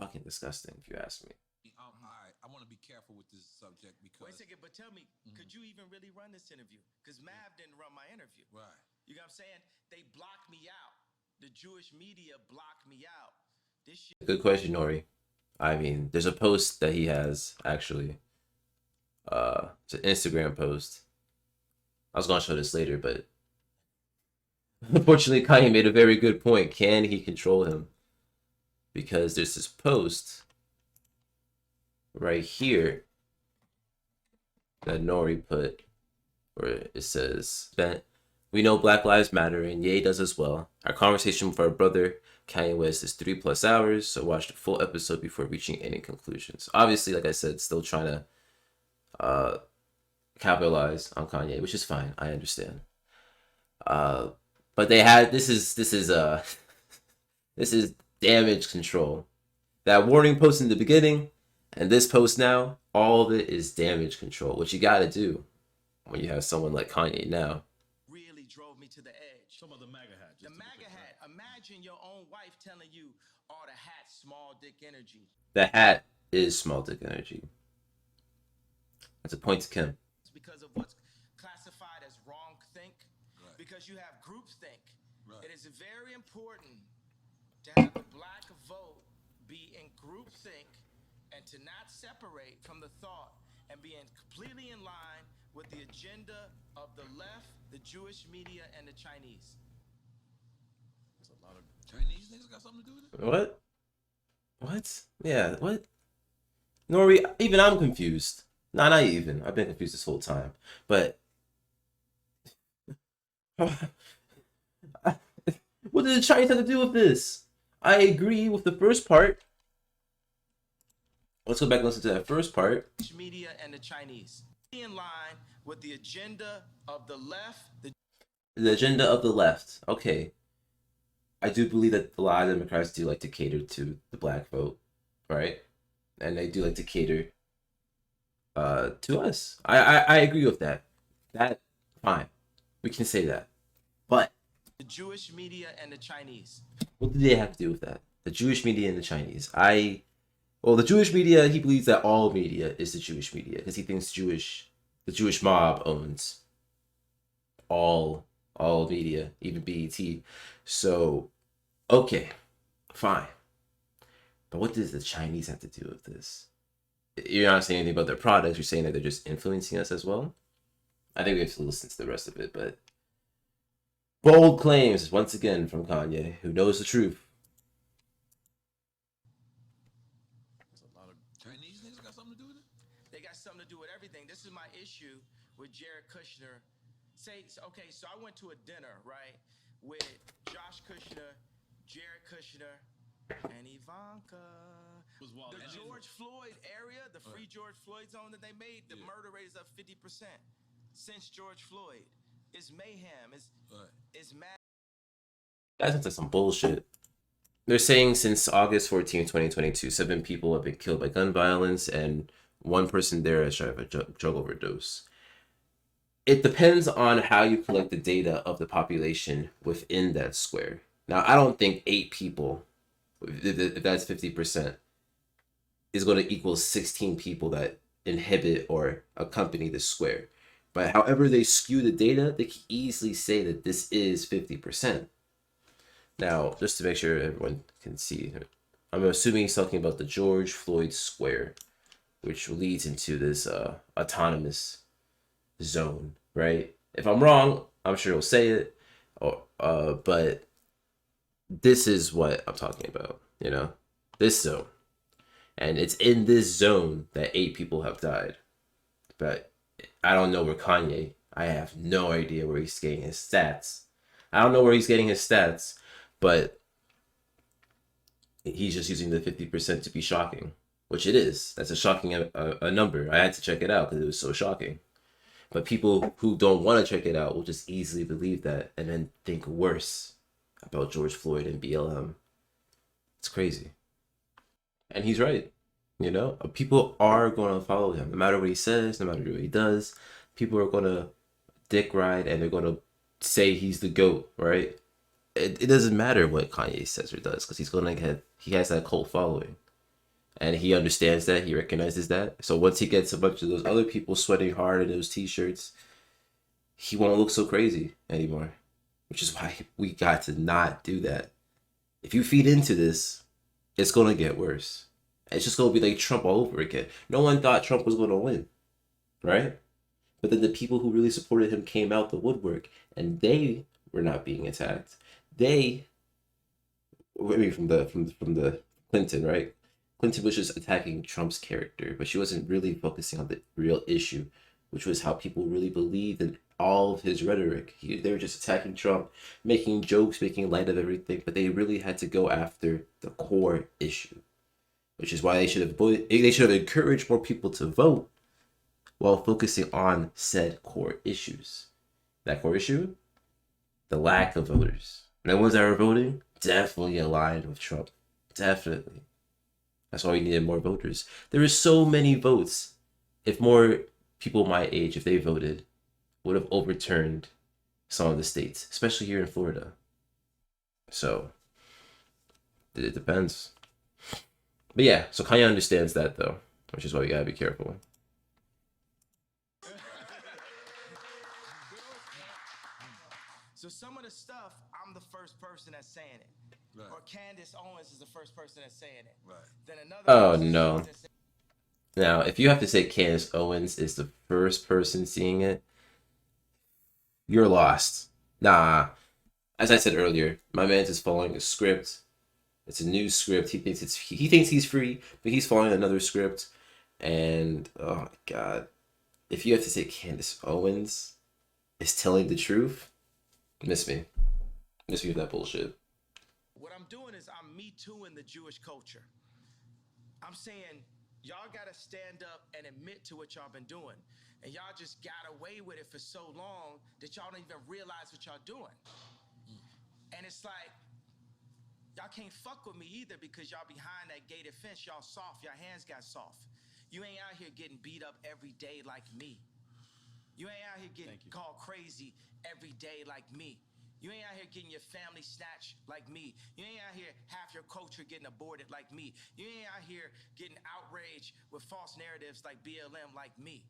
Fucking disgusting, if you ask me. All right, I want to be careful with this subject because... Wait a second, but tell me, could you even really run this interview? Because Mav didn't run my interview. Right. You know what I'm saying? They blocked me out. The Jewish media blocked me out. This shit... Good question, Nori. I mean, there's a post that he has, actually. It's an Instagram post. I was going to show this later, but... Unfortunately, Kanye made a very good point. Can he control him? Because there's this post right here that Nori put, where it says that we know Black Lives Matter and Ye does as well. Our conversation with our brother Kanye West is 3+ hours, so watch the full episode before reaching any conclusions. Obviously, like I said, still trying to capitalize on Kanye, which is fine. I understand. But they had this is damage control. That warning post in the beginning and this post now, all of it is damage control, which you got to do when you have someone like Kanye now. Really drove me to the edge. Some of the MAGA hat. The MAGA hat. Imagine your own wife telling you, "Oh, the hat's small dick energy." The hat is small dick energy. That's a point to Kim. Because of what's classified as wrong think, because you have groupthink. It is very important to have the black vote be in groupthink and to not separate from the thought and be completely in line with the agenda of the left, the Jewish media, and the Chinese. There's a lot of Chinese niggas got something to do with it. What? What? Yeah, what? Nori, even I'm confused. Nah, not even. I've been confused this whole time. But what did the Chinese have to do with this? I agree with the first part. Let's go back and listen to that first part. Media and the Chinese. In line with the agenda of the left, the agenda of the left. Okay. I do believe that a lot of Democrats do like to cater to the black vote, right? And they do like to cater to us. I agree with that. That fine. We can say that. But the Jewish media and the Chinese. What do they have to do with that? The Jewish media and the Chinese. Well, the Jewish media, he believes that all media is the Jewish media because he thinks the Jewish mob owns all media, even BET. So, okay, fine. But what does the Chinese have to do with this? You're not saying anything about their products. You're saying that they're just influencing us as well. I think we have to listen to the rest of it, but bold claims once again from Kanye, who knows the truth. Chinese niggas got something to do with it? They got something to do with everything. This is my issue with Jared Kushner. Okay, so I went to a dinner, right, with Josh Kushner, Jared Kushner, and Ivanka. The George Floyd area, the free George Floyd zone that they made, the murder rate is up 50% since George Floyd. It's mayhem. It's mad. That sounds like some bullshit. They're saying since August 14, 2022, 7 people have been killed by gun violence and 1 person there has died of a drug overdose. It depends on how you collect the data of the population within that square. Now, I don't think 8 people, if that's 50%, is going to equal 16 people that inhibit or accompany the square. But however they skew the data, they can easily say that this is 50%. Now, just to make sure everyone can see, I'm assuming he's talking about the George Floyd Square, which leads into this autonomous zone, right? If I'm wrong, I'm sure he'll say it, but this is what I'm talking about, this zone. And it's in this zone that 8 people have died. But I don't know where Kanye, I have no idea where he's getting his stats. I don't know where he's getting his stats, but he's just using the 50% to be shocking, which it is. That's a shocking a number. I had to check it out because it was so shocking. But people who don't want to check it out will just easily believe that and then think worse about George Floyd and BLM. It's crazy. And he's right. People are going to follow him. No matter what he says, no matter what he does, people are going to dick ride and they're going to say he's the GOAT, right? It doesn't matter what Kanye says or does because he has that cult following. And he understands that, he recognizes that. So once he gets a bunch of those other people sweating hard in those t-shirts, he won't look so crazy anymore. Which is why we got to not do that. If you feed into this, it's going to get worse. It's just going to be like Trump all over again. No one thought Trump was going to win, right? But then the people who really supported him came out the woodwork, and they were not being attacked. From the Clinton, right? Clinton was just attacking Trump's character, but she wasn't really focusing on the real issue, which was how people really believed in all of his rhetoric. They were just attacking Trump, making jokes, making light of everything, but they really had to go after the core issue, which is why they should have encouraged more people to vote while focusing on said core issues. That core issue? The lack of voters. And the ones that were voting definitely aligned with Trump. Definitely. That's why we needed more voters. There were so many votes. If more people my age, if they voted, would have overturned some of the states, especially here in Florida. So, it depends. But yeah, so Kanye understands that though, which is why we gotta be careful. So some of the stuff, I'm the first person that's saying it. Right. Or Candace Owens is the first person that's saying it. Right. Then another Oh person no. sees it. Now, if you have to say Candace Owens is the first person seeing it, you're lost. Nah. As I said earlier, my man's is following a script. It's a new script. He thinks he's free, but he's following another script. And oh my god, if you have to say Candace Owens is telling the truth, miss me with that bullshit. What I'm doing is I'm me too in the Jewish culture. I'm saying y'all gotta stand up and admit to what y'all been doing. And y'all just got away with it for so long that y'all don't even realize what y'all doing. And it's like, y'all can't fuck with me either because y'all behind that gated fence, y'all soft, your hands got soft. You ain't out here getting beat up every day like me. You ain't out here getting called crazy every day like me. You ain't out here getting your family snatched like me. You ain't out here half your culture getting aborted like me. You ain't out here getting outraged with false narratives like BLM like me.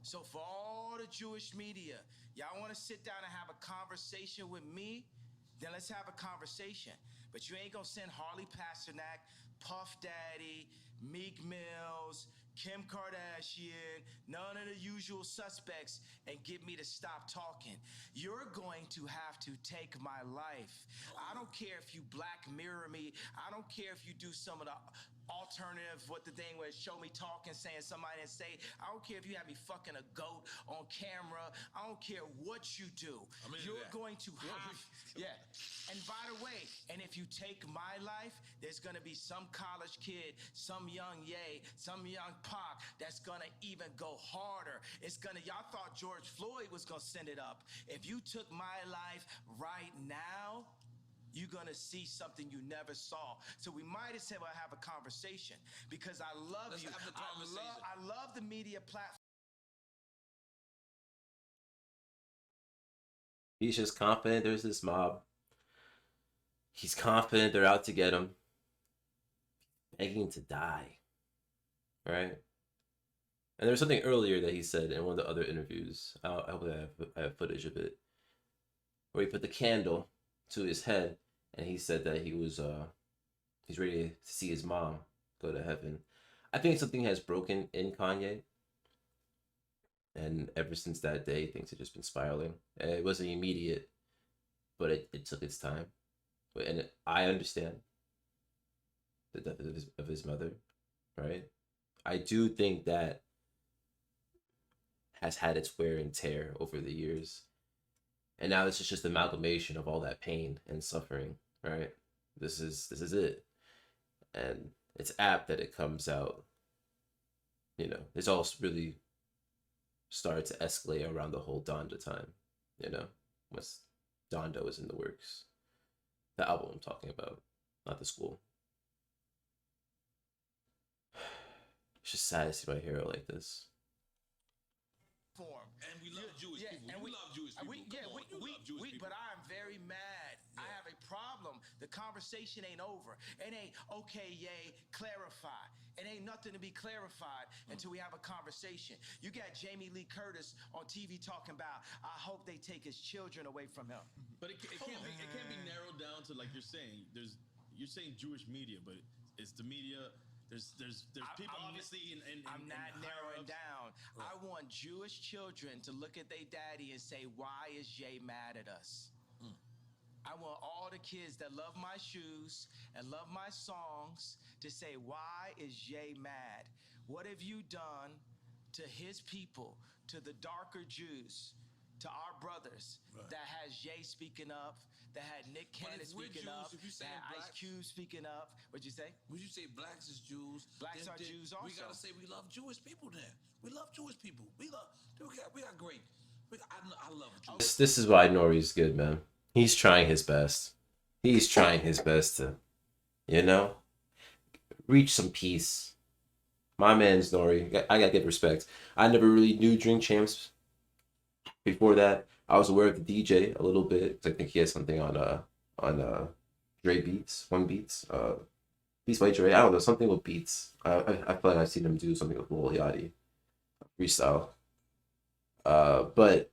So for all the Jewish media, y'all want to sit down and have a conversation with me? Then let's have a conversation. But you ain't gonna send Harley Pasternak, Puff Daddy, Meek Mills, Kim Kardashian, none of the usual suspects, and get me to stop talking. You're going to have to take my life. I don't care if you Black Mirror me. I don't care if you do some of the alternative, what the thing was, show me talking, saying somebody didn't say. I don't care if you have me fucking a goat on camera. I don't care what you do. You're going to have, yeah. And by the way, and if you take my life, there's gonna be some college kid, some young Ye, some young Pac that's gonna even go harder. It's gonna, y'all thought George Floyd was gonna send it up. If you took my life right now, you're gonna see something you never saw. So we might as well have a conversation because I love you. I love the media platform. He's just confident there's this mob. He's confident they're out to get him. Begging to die. Right? And there was something earlier that he said in one of the other interviews. I hope I have footage of it. Where he put the candle to his head and he said that he's ready to see his mom go to heaven. I think something has broken in Kanye. And ever since that day, things have just been spiraling. And it wasn't immediate, but it took its time. And I understand the death of his mother, right? I do think that has had its wear and tear over the years. And now this is just amalgamation of all that pain and suffering, right? This is it. And it's apt that it comes out, it's all really started to escalate around the whole Donda time, once Donda was in the works. The album I'm talking about, not the school. It's just sad to see my hero like this. And we love Jewish people. And we love Jewish people. Love Jewish people. But I'm very mad. I have a problem. The conversation ain't over. It ain't okay, yay, clarify. It ain't nothing to be clarified until we have a conversation. You got Jamie Lee Curtis on TV talking about, I hope they take his children away from him. But it can't be narrowed down to, like you're saying. You're saying Jewish media, but it's the media. There's people obviously I'm not narrowing down. Right. I want Jewish children to look at their daddy and say, why is Jay mad at us? I want all the kids that love my shoes and love my songs to say, why is Jay mad? What have you done to his people, to the darker Jews, to our brothers that has Jay speaking up, that had Nick Cannon speaking up, that had Ice Cube speaking up? What'd you say? Would you say blacks is Jews? Blacks are Jews also. We gotta say we love Jewish people then. We love Jewish people. We got great. I love Jewish. This is why Nori's good, man. He's trying his best. He's trying his best to, reach some peace. My man's Nori. I gotta give respect. I never really knew Drink Champs before that. I was aware of the DJ a little bit. I think he has something on Dre Beats, One Beats, Beats by Dre. I don't know, something with Beats. I feel like I've seen him do something with Lil Yachty, freestyle. But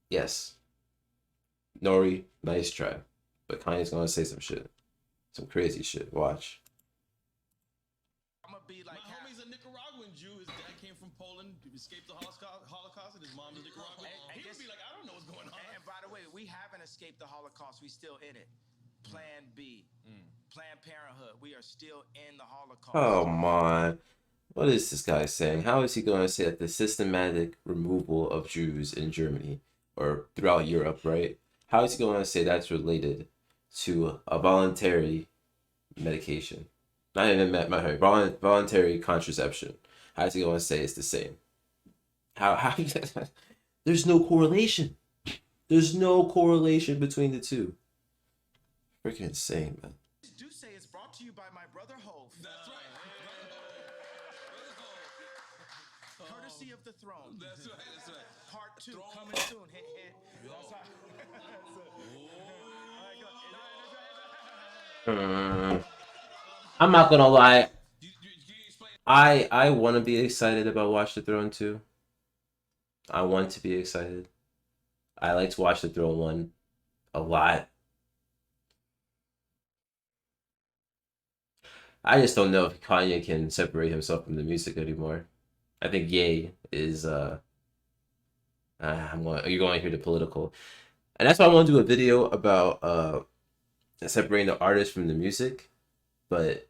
yes, Nori, nice try. But Kanye's gonna say some shit. Some crazy shit. Watch. I'm gonna be like, My homie's a Nicaraguan Jew. His dad came from Poland, escaped the Holocaust, and his mom is Nicaraguan. He would be like, I don't know what's going on. And by the way, we haven't escaped the Holocaust. We still in it. Plan B, Planned Parenthood. We are still in the Holocaust. Oh my. What is this guy saying? How is he going to say that the systematic removal of Jews in Germany or throughout Europe, right? How is he going to say that's related to a voluntary medication? Not even voluntary contraception. How is he going to say it's the same? How there's no correlation. There's no correlation between the two. Freaking insane, man. Do say it's brought to you by my brother Hove. That's right. Courtesy of the throne. That's right. That's right. Part 2 Throne. coming soon. Hit, hit. That's right. I'm not gonna lie. You explain. I want to be excited about Watch the Throne 2. I want to be excited. I like to Watch the Throne 1 a lot. I just don't know if Kanye can separate himself from the music anymore. I think Ye is you're going here to political. And that's why I want to do a video about separating the artist from the music. But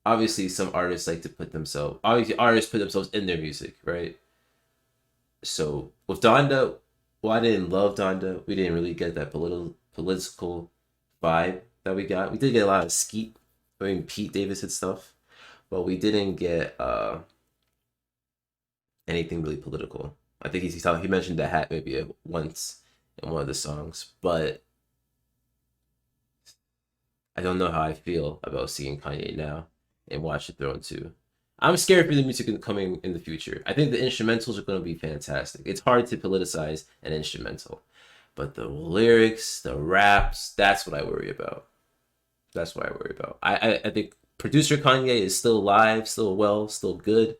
obviously some artists like to put themselves in their music, right? So with Donda, well, I didn't love Donda. We didn't really get that political vibe that we got. We did get a lot of Skeet, I mean Pete Davidson stuff, but we didn't get anything really political. I think he mentioned the hat maybe once in one of the songs, but I don't know how I feel about seeing Kanye now and Watch the Throne 2. I'm scared for the music coming in the future. I think the instrumentals are going to be fantastic. It's hard to politicize an instrumental, but the lyrics, the raps, that's what I worry about. That's what I worry about. I think producer Kanye is still alive, still well, still good,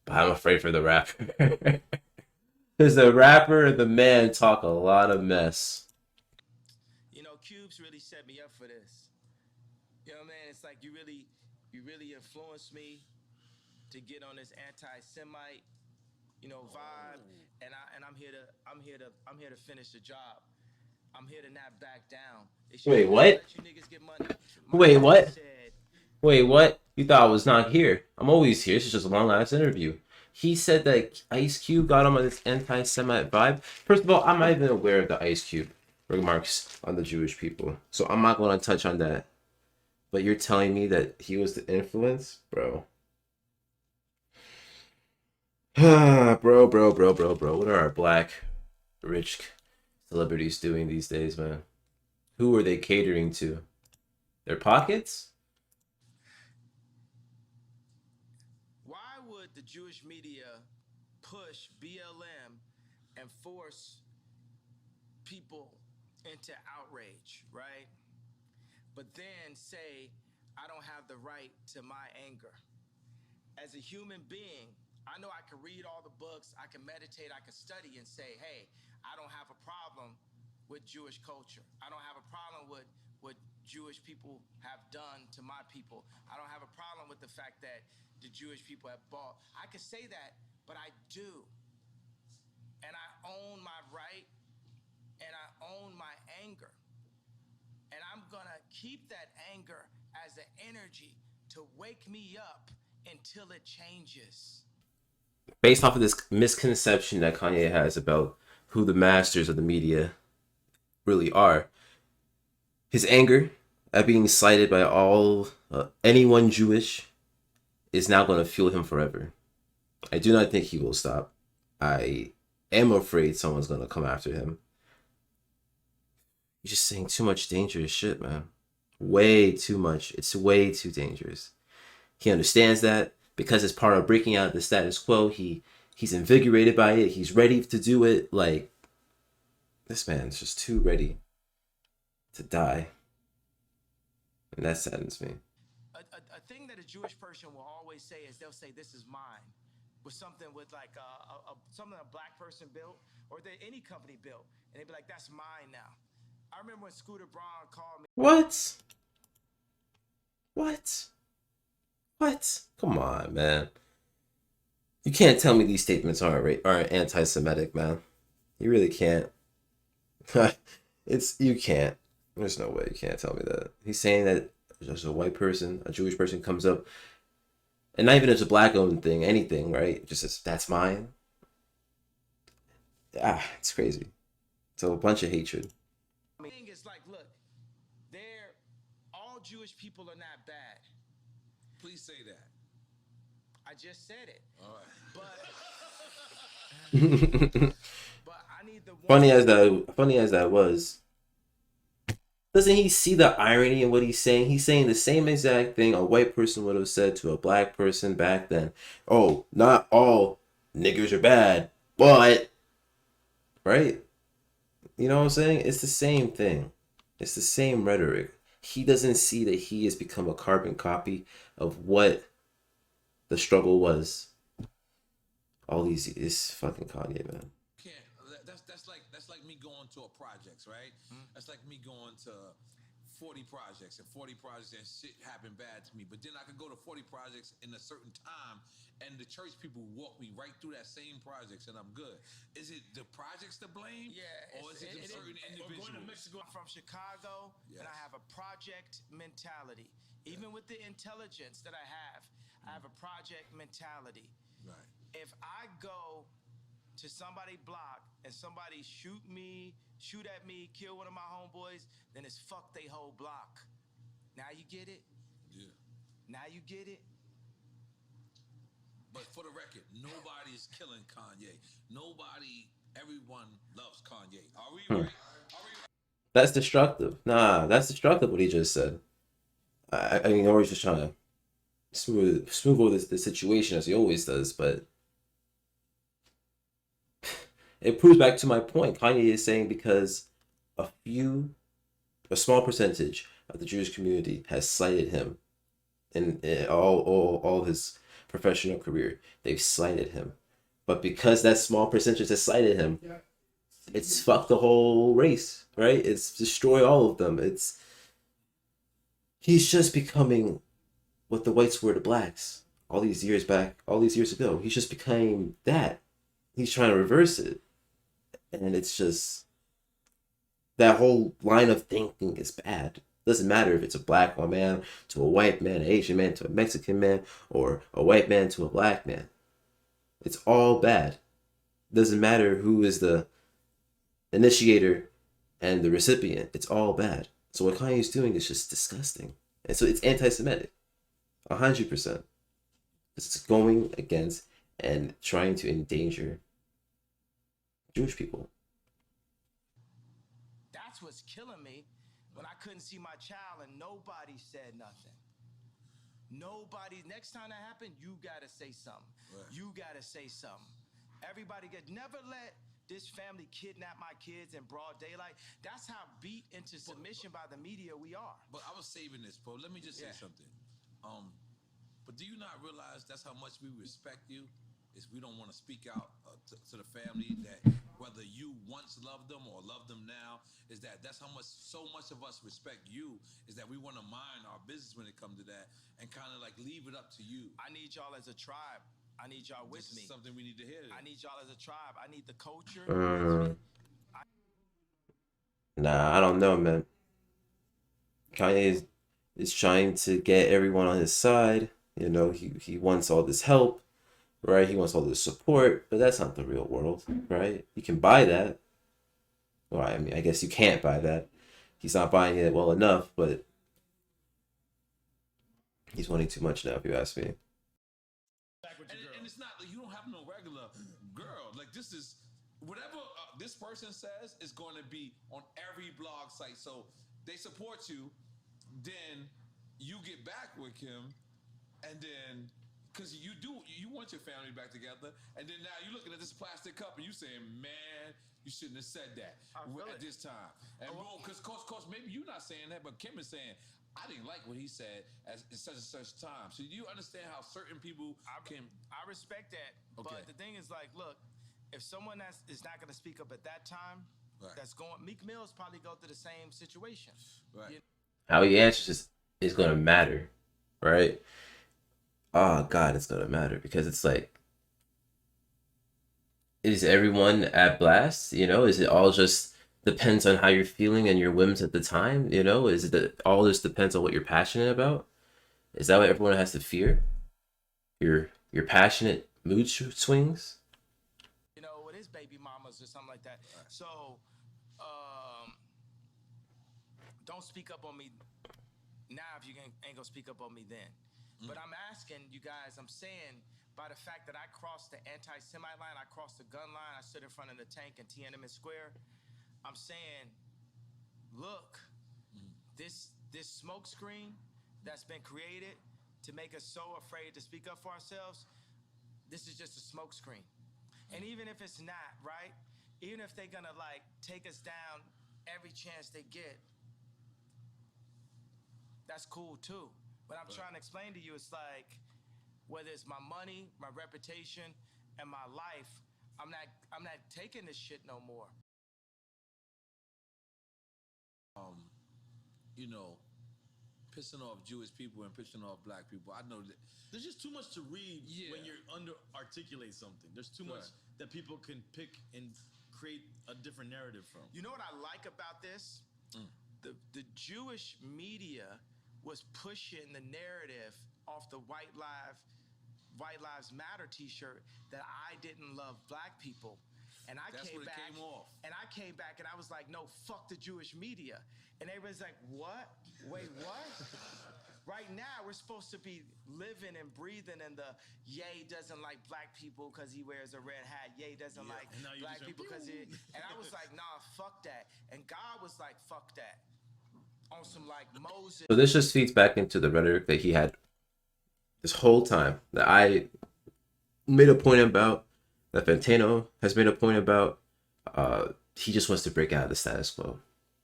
but I'm afraid for the rapper. Because the rapper and the man talk a lot of mess. You know, Cubes really set me up for this. You know, man, it's like you really influenced me to get on this anti-Semite, vibe. And I'm here to finish the job. I'm here to not back down. Wait, what? Let you niggas get money. Wait, what? Wait, what? You thought I was not here? I'm always here. This is just a long ass interview. He said that Ice Cube got him on this anti-Semite vibe. First of all, I'm not even aware of the Ice Cube remarks on the Jewish people, so I'm not going to touch on that. But you're telling me that he was the influence, bro? bro. What are our black, rich celebrities doing these days, man? Who are they catering to? Their pockets? Why would the Jewish media push BLM and force people into outrage, right? But then say, I don't have the right to my anger. As a human being, I know I can read all the books, I can meditate, I can study and say, hey, I don't have a problem with Jewish culture. I don't have a problem with what Jewish people have done to my people. I don't have a problem with the fact that the Jewish people have bought. I can say that, but I do. And I own my right and I own my anger. And I'm gonna keep that anger as an energy to wake me up until it changes. Based off of this misconception that Kanye has about who the masters of the media really are, his anger at being slighted by anyone Jewish is now going to fuel him forever. I do not think he will stop. I am afraid someone's going to come after him. He's just saying too much dangerous shit, man. Way too much. It's way too dangerous. He understands that because it's part of breaking out of the status quo. He's invigorated by it. He's ready to do it. Like, this man's just too ready to die. And that saddens me. A thing that a Jewish person will always say is they'll say, this is mine. with something with like something a black person built or that any company built, and they'd be like, "That's mine now." I remember when Scooter Braun called me. What? What? What? Come on, man. You can't tell me these statements aren't anti-Semitic, man. You really can't. You can't. There's no way you can't tell me that. He's saying that there's a white person, a Jewish person comes up, and not even it's a black-owned thing, anything, right? Just says, that's mine. It's crazy. So a bunch of hatred. The thing is like, look, all Jewish people are not bad. Please say that. I just said it. All right. But I need the one. Funny as that was, doesn't he see the irony in what he's saying? He's saying the same exact thing a white person would have said to a black person back then. Oh, not all niggers are bad, but, right? You know what I'm saying? It's the same thing. It's the same rhetoric. He doesn't see that he has become a carbon copy of what the struggle was. All these is fucking Kanye, man. That's like me going to a projects, right? That's like me going to 40 projects and 40 projects and shit happened bad to me. But then I could go to 40 projects in a certain time and the church people walk me right through that same projects and I'm good. Is it the projects to blame? Yeah. Or is it certain individuals? Going to Mexico. I'm from Chicago, and I have a project mentality. Even with the intelligence that I have a project mentality. Right. If I go to somebody's block and somebody shoot at me, kill one of my homeboys, then it's fuck they whole block. Now you get it? Yeah. Now you get it? But for the record, nobody's killing Kanye. Everyone loves Kanye. Are we right? That's destructive. Nah, that's destructive what he just said. I mean, or he's just trying to smooth over the situation as he always does, but it proves back to my point. Kanye is saying because a small percentage of the Jewish community has slighted him in all his professional career. They've slighted him. But because that small percentage has slighted him, it's fucked the whole race, right? It's destroyed all of them. He's just becoming what the whites were to blacks all these years ago. He's just became that. He's trying to reverse it. And it's just, that whole line of thinking is bad. Doesn't matter if it's a black man to a white man, an Asian man to a Mexican man, or a white man to a black man. It's all bad. Doesn't matter who is the initiator and the recipient. It's all bad. So what Kanye's doing is just disgusting. And so it's anti-Semitic. 100%. It's going against and trying to endanger Jewish people. That's what's killing me when I couldn't see my child and nobody said nothing. Nobody, next time that happened, you gotta say something. Right. You gotta say something. Everybody never let this family kidnap my kids in broad daylight. That's how beat into submission by the media we are. But I was saving this, bro. Let me just say something. But do you not realize that's how much we respect you? Is we don't want to speak out to the family that whether you once loved them or love them now, is that's how much, so much of us respect you, is that we want to mind our business when it comes to that and kind of like leave it up to you. I need y'all as a tribe. I need y'all with me. This is something we need to hear. I need y'all as a tribe. I need the culture. Nah, I don't know, man. Kanye is trying to get everyone on his side. You know, he wants all this help, right? He wants all this support, but that's not the real world, right? You can buy that. Well, I mean, I guess you can't buy that. He's not buying it well enough, but he's wanting too much now, if you ask me. And it's not like you don't have no regular girl. Like this is whatever this person says is going to be on every blog site. So they support you, then you get back with him, and then because you want your family back together, and then now you're looking at this plastic cup and you saying, man, you shouldn't have said that at this time. And boom, because maybe you're not saying that, but Kim is saying, I didn't like what he said at such and such time. So do you understand how certain people can? I respect that, Okay. but the thing is, like, look, if someone is not going to speak up at that time, Right. that's going. Meek Mill's probably go through the same situation. Right. How he answers is going to matter, right? Oh God, it's going to matter because it's like, is everyone at blast? You know, is it all just depends on how you're feeling and your whims at the time? You know, is it that all this depends on what you're passionate about? Is that what everyone has to fear? Your passionate mood swings? You know, with his baby mamas or something like that. Right. So, don't speak up on me now if you ain't gonna speak up on me then. But I'm asking you guys, I'm saying by the fact that I crossed the anti-Semite line, I crossed the gun line, I stood in front of the tank in Tiananmen Square, I'm saying, look, this smoke screen that's been created to make us so afraid to speak up for ourselves, this is just a smoke screen. And even if it's not, right? Even if they're gonna like take us down every chance they get, that's cool too. But I'm trying to explain to you, it's like, whether it's my money, my reputation, and my life, I'm not taking this shit no more. You know, pissing off Jewish people and pissing off black people. I know that There's just too much to read when you're articulate something. There's too much that people can pick and create a different narrative from. You know what I like about this? The Jewish media was pushing the narrative off the White Lives Matter t-shirt that I didn't love black people. And That's came what it back, came off. and I came back and I was like, no, fuck the Jewish media. And everybody's like, what? Wait, what? Right now, we're supposed to be living and breathing in the Ye doesn't like black people because he wears a red hat. Ye doesn't like black people because he... And I was like, nah, fuck that. And God was like, fuck that. On some like Moses. So this just feeds back into the rhetoric that he had this whole time, that I made a point about, that Fantano has made a point about. He just wants to break out of the status quo.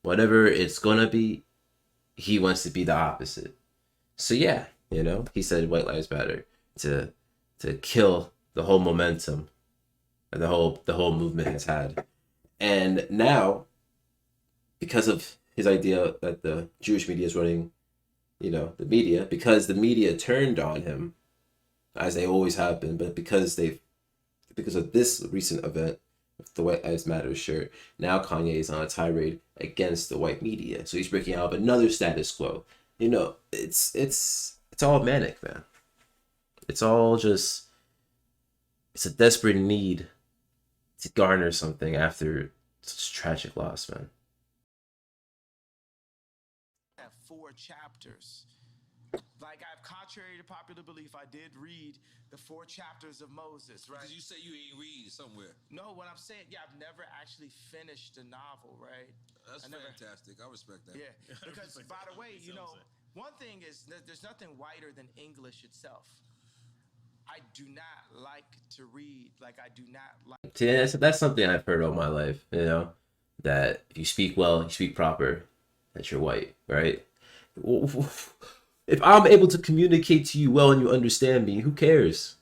Whatever it's gonna be, he wants to be the opposite. So yeah, you know, he said White Lives Matter to kill the whole momentum that the whole movement has had. And now, because of his idea that the Jewish media is running, you know, the media, because the media turned on him, as they always have been, but because of this recent event, the White Lives Matter shirt, now Kanye is on a tirade against the white media. So he's breaking out of another status quo. You know, it's all manic, man. It's all just, it's a desperate need to garner something after such tragic loss, man. 4 chapters. Like, contrary to popular belief, I did read the 4 chapters of Moses, right? Because you say you ain't read somewhere. No, what I'm saying, I've never actually finished the novel, right? That's fantastic. I respect that. Yeah, because by the way, you know, one thing is there's nothing whiter than English itself. I do not like to read, like I do not like. See, that's something I've heard all my life, you know, that if you speak well, you speak proper, that you're white, right? If I'm able to communicate to you well and you understand me, who cares?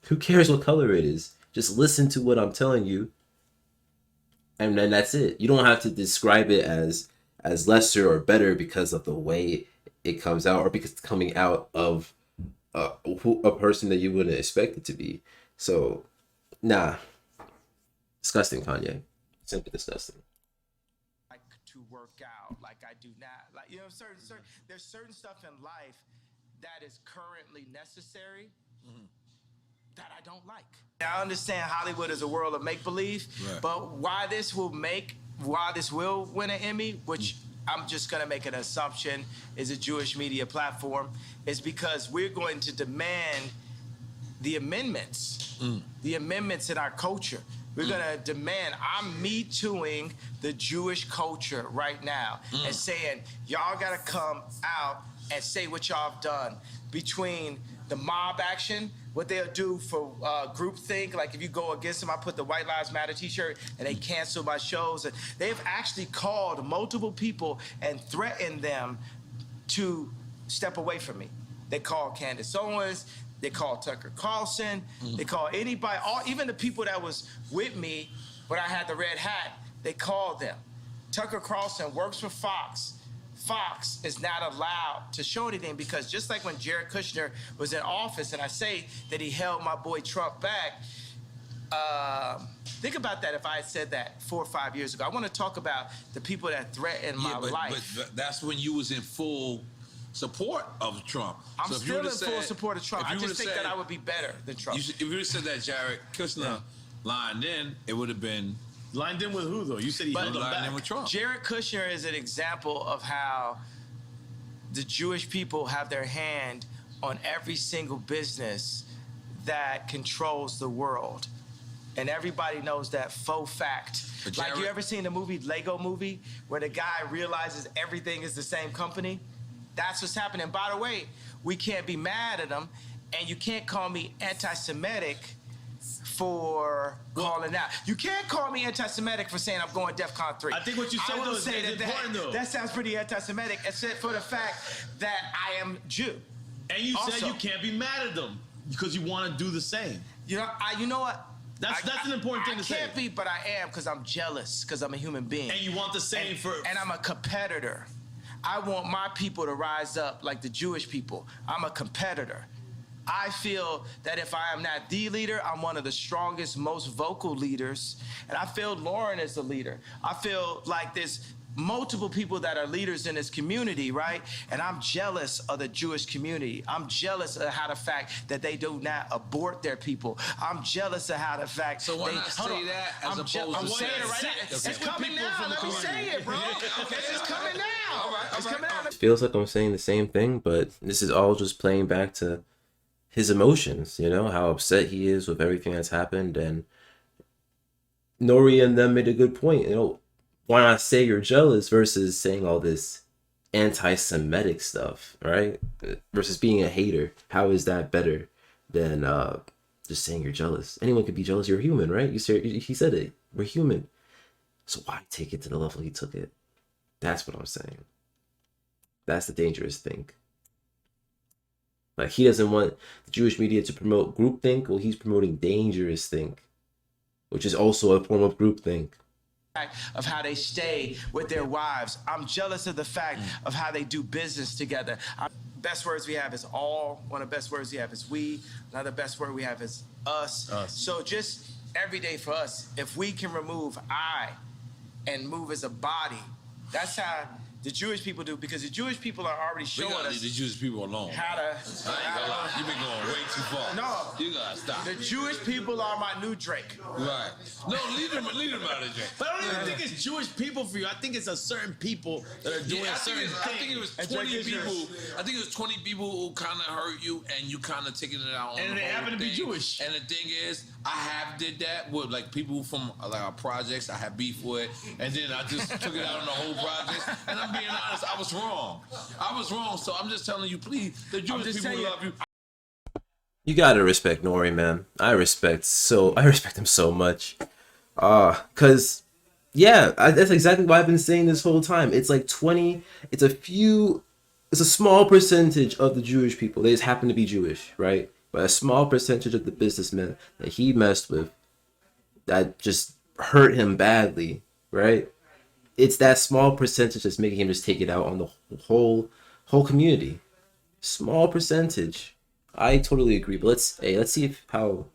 Who cares what color it is? Just listen to what I'm telling you, and then that's it. You don't have to describe it as lesser or better because of the way it comes out or because it's coming out of a person that you wouldn't expect it to be. So, nah. Disgusting, Kanye. Simply disgusting. Like to work out, like I do not like, you know, there's certain stuff in life that is currently necessary that I don't like. I understand Hollywood is a world of make-believe, but why this will win an Emmy, which I'm just gonna make an assumption is a Jewish media platform, is because we're going to demand the amendments in our culture. We're gonna demand, I'm Me Tooing the Jewish culture right now and saying, y'all gotta come out and say what y'all have done. Between the mob action, what they'll do for groupthink, like if you go against them, I put the White Lives Matter t-shirt and they cancel my shows. And they've actually called multiple people and threatened them to step away from me. They called Candace Owens, they called Tucker Carlson, they called anybody, even the people that was with me when I had the red hat, they called them. Tucker Carlson works for Fox. Fox is not allowed to show anything because just like when Jared Kushner was in office and I say that he held my boy Trump back, think about that if I had said that 4 or 5 years ago. I want to talk about the people that threatened my life. But that's when you was in full support of Trump. I'm still in full support of Trump. I just think that I would be better than Trump. If you would have said that Jared Kushner lined in, it would have been... Lined in with who, though? You said he held him back. In with Trump. Jared Kushner is an example of how the Jewish people have their hand on every single business that controls the world. And everybody knows that faux fact. Like, you ever seen the movie, Lego Movie, where the guy realizes everything is the same company? That's what's happening. By the way, we can't be mad at him, and you can't call me anti-Semitic for calling out. You can't call me anti-Semitic for saying I'm going DEFCON 3. I think what you said, though, is important, though. That sounds pretty anti-Semitic, except for the fact that I am Jew. And you said you can't be mad at them because you want to do the same. You know what? That's an important thing to say. I can't be, but I am because I'm jealous because I'm a human being. And you want the same And I'm a competitor. I want my people to rise up like the Jewish people. I'm a competitor. I feel that if I am not the leader, I'm one of the strongest, most vocal leaders. And I feel Lauren is the leader. I feel like there's multiple people that are leaders in this community, right? And I'm jealous of the Jewish community. I'm jealous of how the fact that they do not abort their people. I'm jealous of how the fact. So why not say that as opposed to I'm saying it right now. It's coming now. Let me say it, bro. It's coming now. It's coming out. It feels like I'm saying the same thing, but this is all just playing back to his emotions, you know, how upset he is with everything that's happened. And Nori and them made a good point, you know, why not say you're jealous versus saying all this anti-Semitic stuff, right? Versus being a hater. How is that better than just saying you're jealous? Anyone could be jealous. You're human, right? He said it. We're human. So why take it to the level he took it? That's what I'm saying. That's the dangerous thing. Like, he doesn't want the Jewish media to promote groupthink. Well, he's promoting dangerous think, which is also a form of groupthink. Of how they stay with their wives. I'm jealous of the fact of how they do business together. Best words we have is all. One of the best words we have is we. Another best word we have is us. So just every day for us, if we can remove I and move as a body, that's how the Jewish people do, because the Jewish people are already showing us. Leave the Jewish people alone. How to. I ain't gonna lie. You've been going way too far. No. You gotta stop. The Jewish people are my new Drake. Right. No, leave them out of Drake. But I don't even think it's Jewish people for you. I think it's a certain people that are doing certain things. I think it was 20 people. I think it was 20 people who kind of hurt you, and you kind of taking it out on and the they happen to be Jewish. And the thing is, I have did that with like people from like our projects. I had beef with, and then I just took it out on the whole project. And I'm being honest, I was wrong. So I'm just telling you, please, the Jewish people love you. You gotta respect Nori, man. I respect him so much. Cause yeah, that's exactly what I've been saying this whole time. It's like 20. It's a small percentage of the Jewish people. They just happen to be Jewish, right? But a small percentage of the businessmen that he messed with that just hurt him badly, right? It's that small percentage that's making him just take it out on the whole community. Small percentage. I totally agree. But let's see how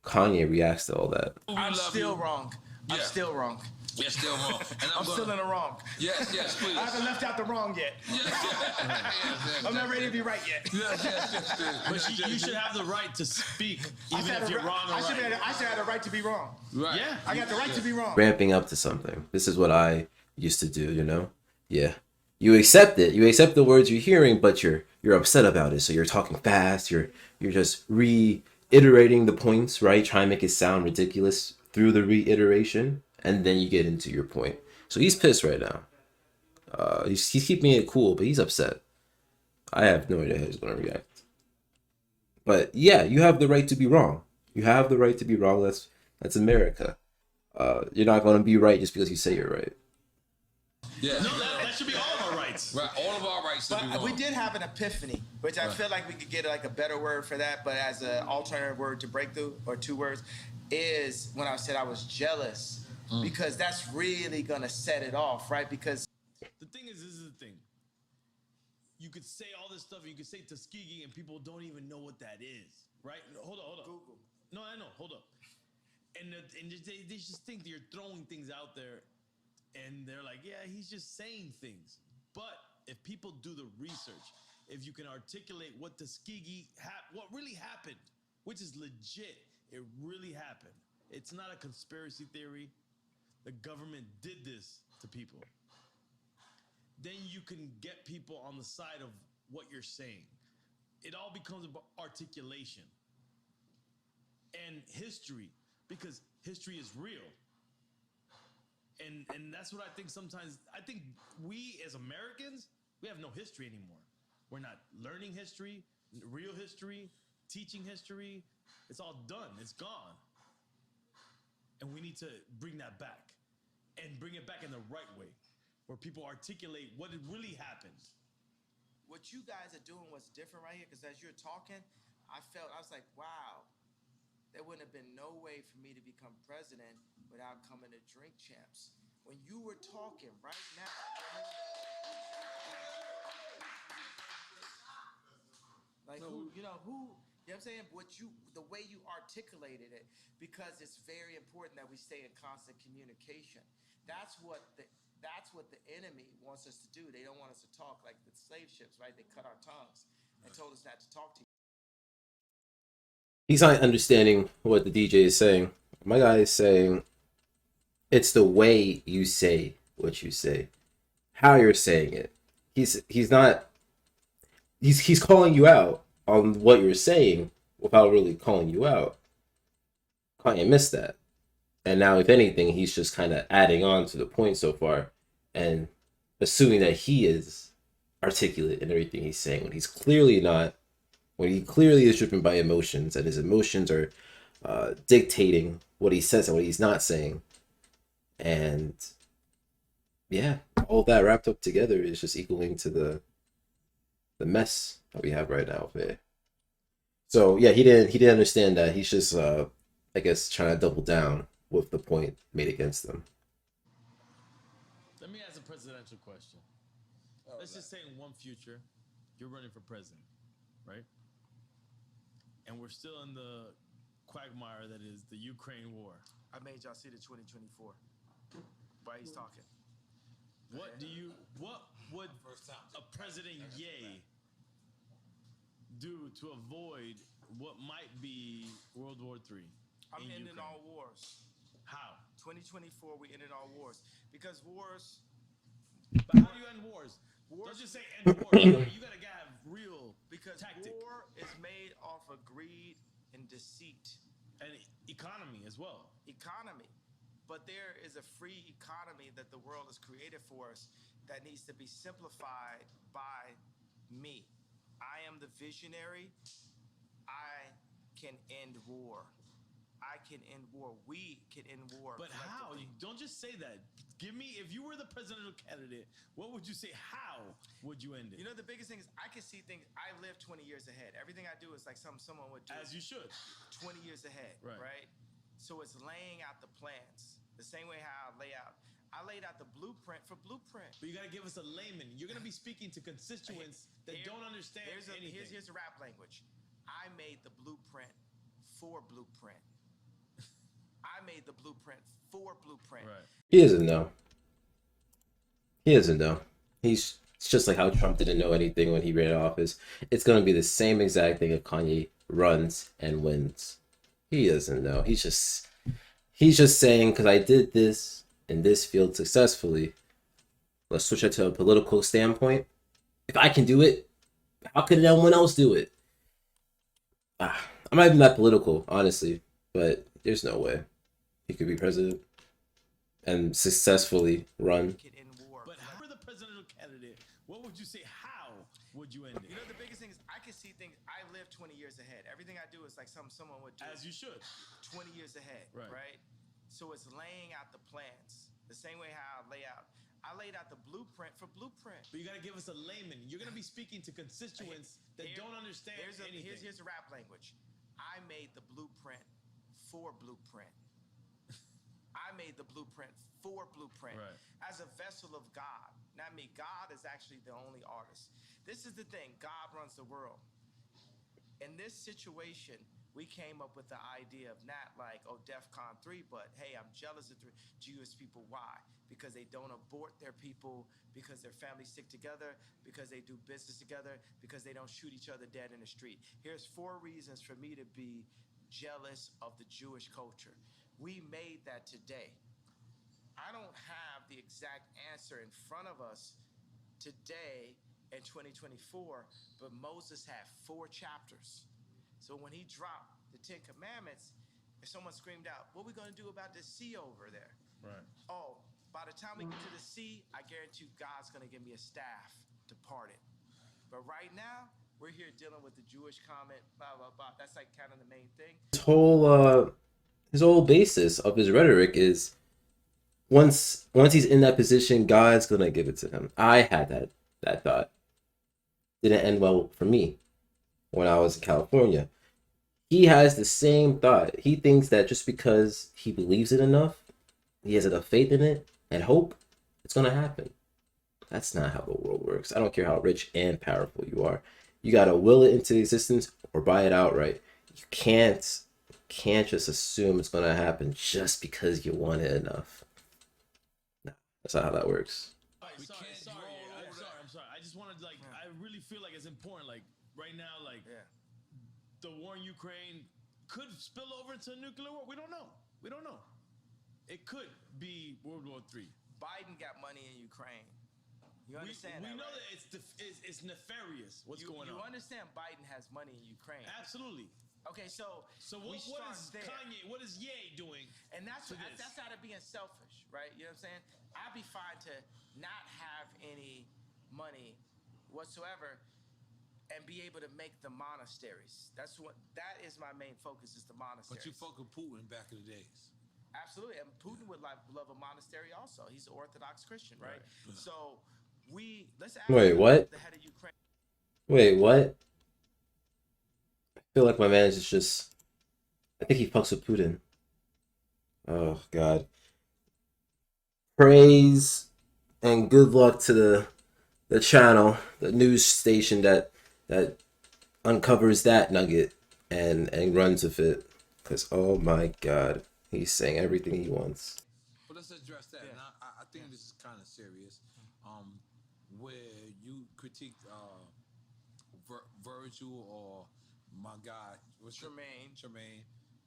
Kanye reacts to all that. I'm still wrong. I'm still wrong. You're still wrong. And I'm still in the wrong. Yes, please. I haven't left out the wrong yet. Yes. I'm not ready to be right yet. Yes. But you should have the right to speak, even if you're wrong or right. I should have the right to be wrong. Right. Yeah. I got the right to be wrong. Ramping up to something. This is what I used to do, you know? Yeah. You accept it. You accept the words you're hearing, but you're upset about it. So you're talking fast. You're just reiterating the points, right? Trying to make it sound ridiculous through the reiteration, and then you get into your point. So he's pissed right now. He's keeping it cool, but he's upset. I have no idea how he's going to react. But yeah, you have the right to be wrong. You have the right to be wrong. That's America. You're not going to be right just because you say you're right. Yeah. No, that should be all of our rights. rights. Right, all of our rights to be But wrong. we did have an epiphany, which I feel like we could get like a better word for that, but as an alternative word to breakthrough, or 2 words, is when I said I was jealous, because that's really gonna set it off, right? Because The thing is, this is the thing. You could say all this stuff, you could say Tuskegee, and people don't even know what that is, right? No, hold on. Google. No, I know. Hold up. And they just think that you're throwing things out there, and they're like, yeah, he's just saying things. But if people do the research, if you can articulate what Tuskegee, what really happened, which is legit, it really happened. It's not a conspiracy theory. The government did this to people. Then you can get people on the side of what you're saying. It all becomes about articulation and history, because history is real. And that's what I think sometimes. I think we as Americans, we have no history anymore. We're not learning history, real history, teaching history. It's all done. It's gone. And we need to bring that back, and bring it back in the right way, where people articulate what really happened. what you guys are doing was different right here, because as you're talking, I was like, wow, there wouldn't have been no way for me to become president without coming to Drink Champs. When you were talking right now, like who, you know what I'm saying? The way you articulated it, because it's very important that we stay in constant communication. That's what the enemy wants us to do. They don't want us to talk like the slave ships, right? They cut our tongues and told us not to talk to you. He's not understanding what the DJ is saying. My guy is saying it's the way you say what you say, how you're saying it. He's not. He's calling you out on what you're saying without really calling you out. Kanye missed that. And now, if anything, he's just kind of adding on to the point so far and assuming that he is articulate in everything he's saying when he's clearly not, when he clearly is driven by emotions, and his emotions are dictating what he says and what he's not saying. And yeah, all that wrapped up together is just equaling to the mess that we have right now, man. So yeah, he didn't understand that. He's just I guess trying to double down with the point made against them. Let me ask a presidential question. Let's just say in one future, you're running for president, right? And we're still in the quagmire that is the Ukraine war. I made y'all see the 2024. Why he's talking. What would a President Ye do to avoid what might be World War III? I'm ending all wars. How? 2024, we ended all wars. Because wars. But how do you end wars? Don't just say end wars. You gotta have real Because tactic. war is made off of greed and deceit. And economy as well. Economy. But there is a free economy that the world has created for us that needs to be simplified by me. I am the visionary. I can end war. I can end war. We can end war. But how? Don't just say that. Give me, if you were the presidential candidate, what would you say? How would you end it? You know, the biggest thing is I can see things. I live 20 years ahead. Everything I do is like someone would do. As you should. 20 years ahead, right? So it's laying out the plans. The same way how I laid out the blueprint for Blueprint. But you got to give us a layman. You're going to be speaking to constituents that don't understand anything. Here's the rap language. I made the blueprint for Blueprint. I made the blueprint for Blueprint. Right. He doesn't know. He doesn't know. It's just like how Trump didn't know anything when he ran in office. It's going to be the same exact thing if Kanye runs and wins. He doesn't know. He's just saying, because I did this in this field successfully, let's switch it to a political standpoint. If I can do it, how could anyone else do it? I'm not even that political, honestly, but there's no way he could be president and successfully run. But how for the presidential candidate, what would you say? How would you end it? You know, the biggest thing is I can see things. I live 20 years ahead. Everything I do is like someone would do. As you should. 20 years ahead, right? So it's laying out the plans. The same way how I I laid out the blueprint for blueprint. But you gotta give us a layman. You're gonna be speaking to constituents that don't understand anything. Here's the rap language. I made the blueprint for blueprint. I made the blueprint for blueprint as a vessel of God. Not me. God is actually the only artist. This is the thing. God runs the world. In this situation, we came up with the idea of not like, oh, DEFCON 3, but hey, I'm jealous of the Jewish people. Why? Because they don't abort their people, because their families stick together, because they do business together, because they don't shoot each other dead in the street. Here's 4 reasons for me to be jealous of the Jewish culture. We made that today. I don't have the exact answer in front of us today in 2024, but Moses had 4 chapters. So when he dropped the 10 commandments, if someone screamed out, what are we going to do about this sea over there? Right. Oh, by the time we get to the sea, I guarantee you God's going to give me a staff to part it. But right now, we're here dealing with the Jewish comment, blah, blah, blah. That's like kind of the main thing. His whole basis of his rhetoric is once he's in that position, God's gonna give it to him. I had that thought. Didn't end well for me when I was in California. He has the same thought. He thinks that just because he believes it enough, he has enough faith in it and hope, it's gonna happen. That's not how the world works. I don't care how rich and powerful you are. You gotta will it into existence or buy it outright. You can't just assume it's gonna happen just because you want it enough. No, that's not how that works. I'm sorry. I just wanted I really feel like it's important. Like right now, the war in Ukraine could spill over into a nuclear war. We don't know. It could be World War III. Biden got money in Ukraine. You understand we that, know right? that it's nefarious what's going on. You understand Biden has money in Ukraine. Absolutely. Okay, so what is there. Kanye, what is Ye doing? And that's out of being selfish, right? You know what I'm saying? I'd be fine to not have any money whatsoever and be able to make the monasteries. That is my main focus, is the monasteries. But you fuck with Putin back in the days. Absolutely, and Putin would love a monastery also. He's an Orthodox Christian, right? So let's ask Wait, what? the head of Ukraine. Wait, what? I feel like my man is just. I think he fucks with Putin. Oh God. Praise and good luck to the channel, the news station that uncovers that nugget and runs with it. Cause oh my God, he's saying everything he wants. But let's address that. And I think this is kind of serious. Where you critiqued Virgil or my guy, Tremaine,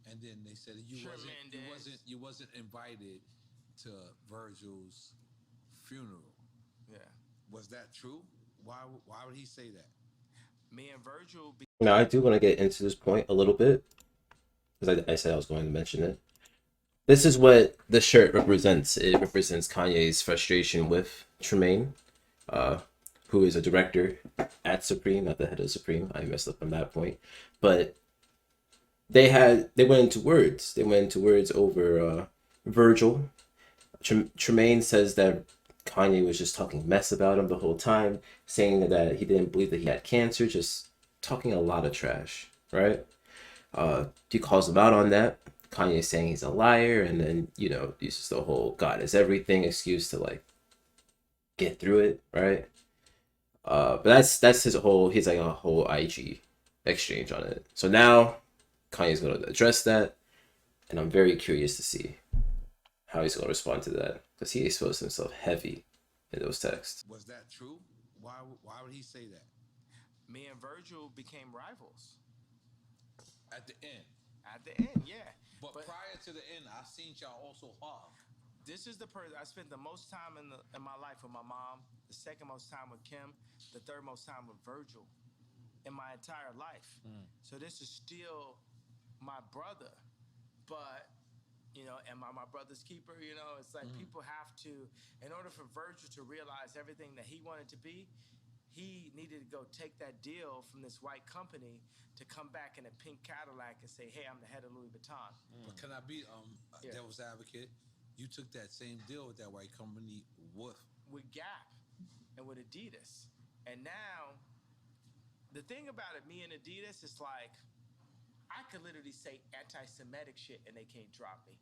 and then they said you wasn't invited to Virgil's funeral. Yeah. Was that true? Why would he say that? Me and Virgil. Now I do want to get into this point a little bit because I said I was going to mention it. This is what the shirt represents. It represents Kanye's frustration with Tremaine, who is a director at Supreme, not the head of Supreme. I messed up on that point. But they went into words. They went into words over Virgil. Tremaine says that Kanye was just talking mess about him the whole time, saying that he didn't believe that he had cancer, just talking a lot of trash, right? He calls him out on that. Kanye is saying he's a liar, and then, uses the whole God is everything excuse to get through it, right? But that's he's like a whole IG exchange on it. So now Kanye's gonna address that, and I'm very curious to see how he's gonna respond to that, because he exposed himself heavy in those texts. Was that true? Why would he say that? Me and Virgil became rivals. At the end. At the end, yeah. But prior to the end, I seen y'all also hug. This is the person I spent the most time in my life with my mom, the second most time with Kim, the third most time with Virgil in my entire life. So this is still my brother, but am I my brother's keeper? It's like people have to, in order for Virgil to realize everything that he wanted to be, he needed to go take that deal from this white company to come back in a pink Cadillac and say, hey, I'm the head of Louis Vuitton. But can I be devil's advocate? You took that same deal with that white company with with Gap and with Adidas. And now, the thing about it, me and Adidas, is like, I could literally say anti-Semitic shit and they can't drop me.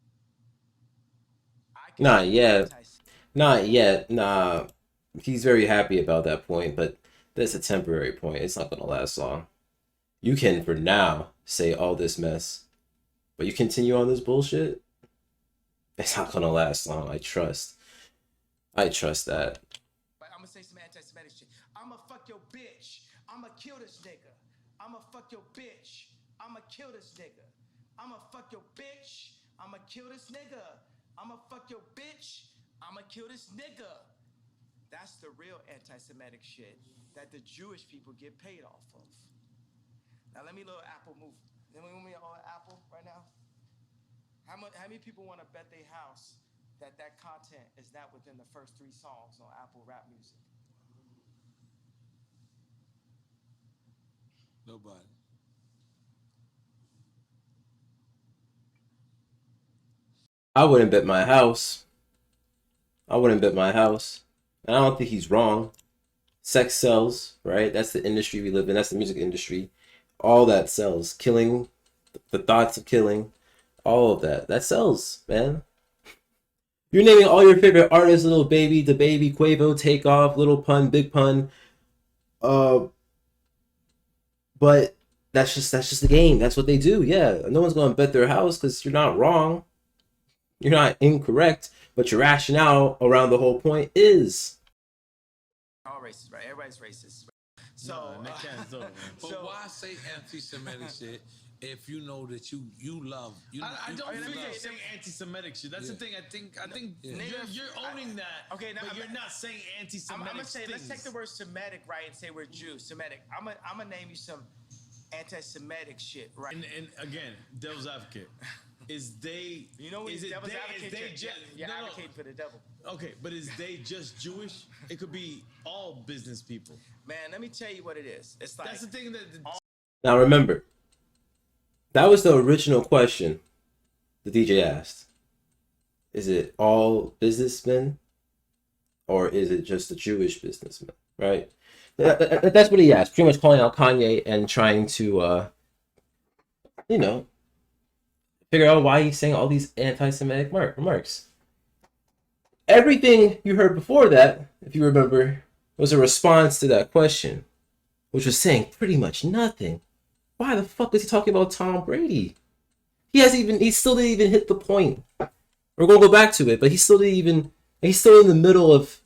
Not yet. Not yet. Nah. He's very happy about that point, but that's a temporary point. It's not gonna last long. You can, for now, say all this mess, but you continue on this bullshit, it's not gonna last long. I trust that. I'm gonna say some anti-Semitic shit. I'ma fuck your bitch. I'ma kill this nigga. I'ma fuck your bitch. I'ma kill this nigga. I'ma fuck your bitch. I'ma kill this nigga. I'ma fuck your bitch. I'ma kill this nigga. That's the real anti-Semitic shit that the Jewish people get paid off of. Now let me little Apple move. Let me on Apple right now. How many people want to bet their house that content is not within the first 3 songs on Apple Rap Music? Nobody. I wouldn't bet my house. I wouldn't bet my house. And I don't think he's wrong. Sex sells, right? That's the industry we live in. That's the music industry. All that sells. Killing, the thoughts of killing, all of that. That sells, man. You're naming all your favorite artists: Little Baby, The Baby, Quavo, Takeoff, Little Pun, Big Pun. But that's just the game. That's what they do. Yeah, no one's gonna bet their house because you're not wrong. You're not incorrect. But your rationale around the whole point is All racist, right? Everybody's racist. So, But why say anti-Semitic shit if you know that you love? I don't let me think tell you're you, saying anti-Semitic shit. That's the thing. I think you're owning that. Okay, now but you're not saying anti-Semitic. I'm gonna say, things. let's take the word Semitic, right, and say we're Jews. Semitic. I'm gonna name you some anti-Semitic shit, right? And again, devil's advocate. Is they? You know when is it devil's they, advocate, is they you're advocating for the devil. Okay, but is they just Jewish? It could be all business people. Man, let me tell you what it is. It's like That's the thing that. now remember, that was the original question the DJ asked. Is it all businessmen, or is it just the Jewish businessmen? Right. That's what he asked. Pretty much calling out Kanye and trying to, figure out why he's saying all these anti-Semitic remarks. Everything you heard before that, if you remember, was a response to that question, which was saying pretty much nothing. Why the fuck is he talking about Tom Brady? He still didn't even hit the point. We're gonna go back to it, but he's still in the middle of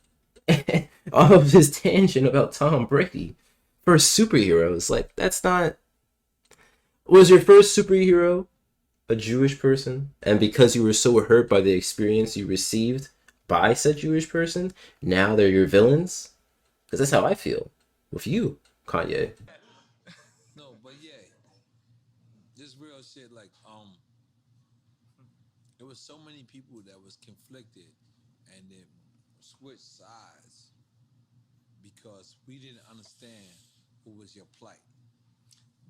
of his tangent about Tom Brady for superheroes. Like, that's not. Was your first superhero a Jewish person, and because you were so hurt by the experience you received by said Jewish person, now they're your villains? Because that's how I feel with you, Kanye. No, but yeah, this real shit. Like, there was so many people that was conflicted, and then switched sides because we didn't understand what was your plight.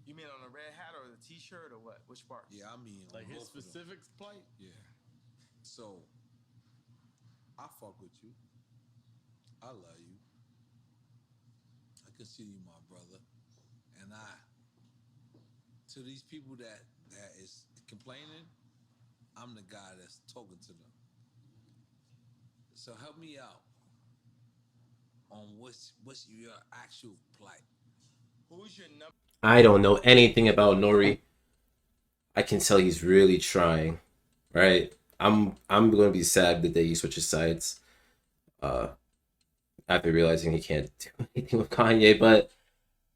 You mean on the red hat or the T-shirt or what? Which part? Yeah, I mean, Like his both of them. specific plight? Yeah. So, I fuck with you. I love you. I consider you my brother. And to these people that is complaining, I'm the guy that's talking to them. So help me out on what's your actual plight. Who's your number? I don't know anything about Nori. I can tell he's really trying, right? I'm going to be sad the day he switches sides. After realizing he can't do anything with Kanye, but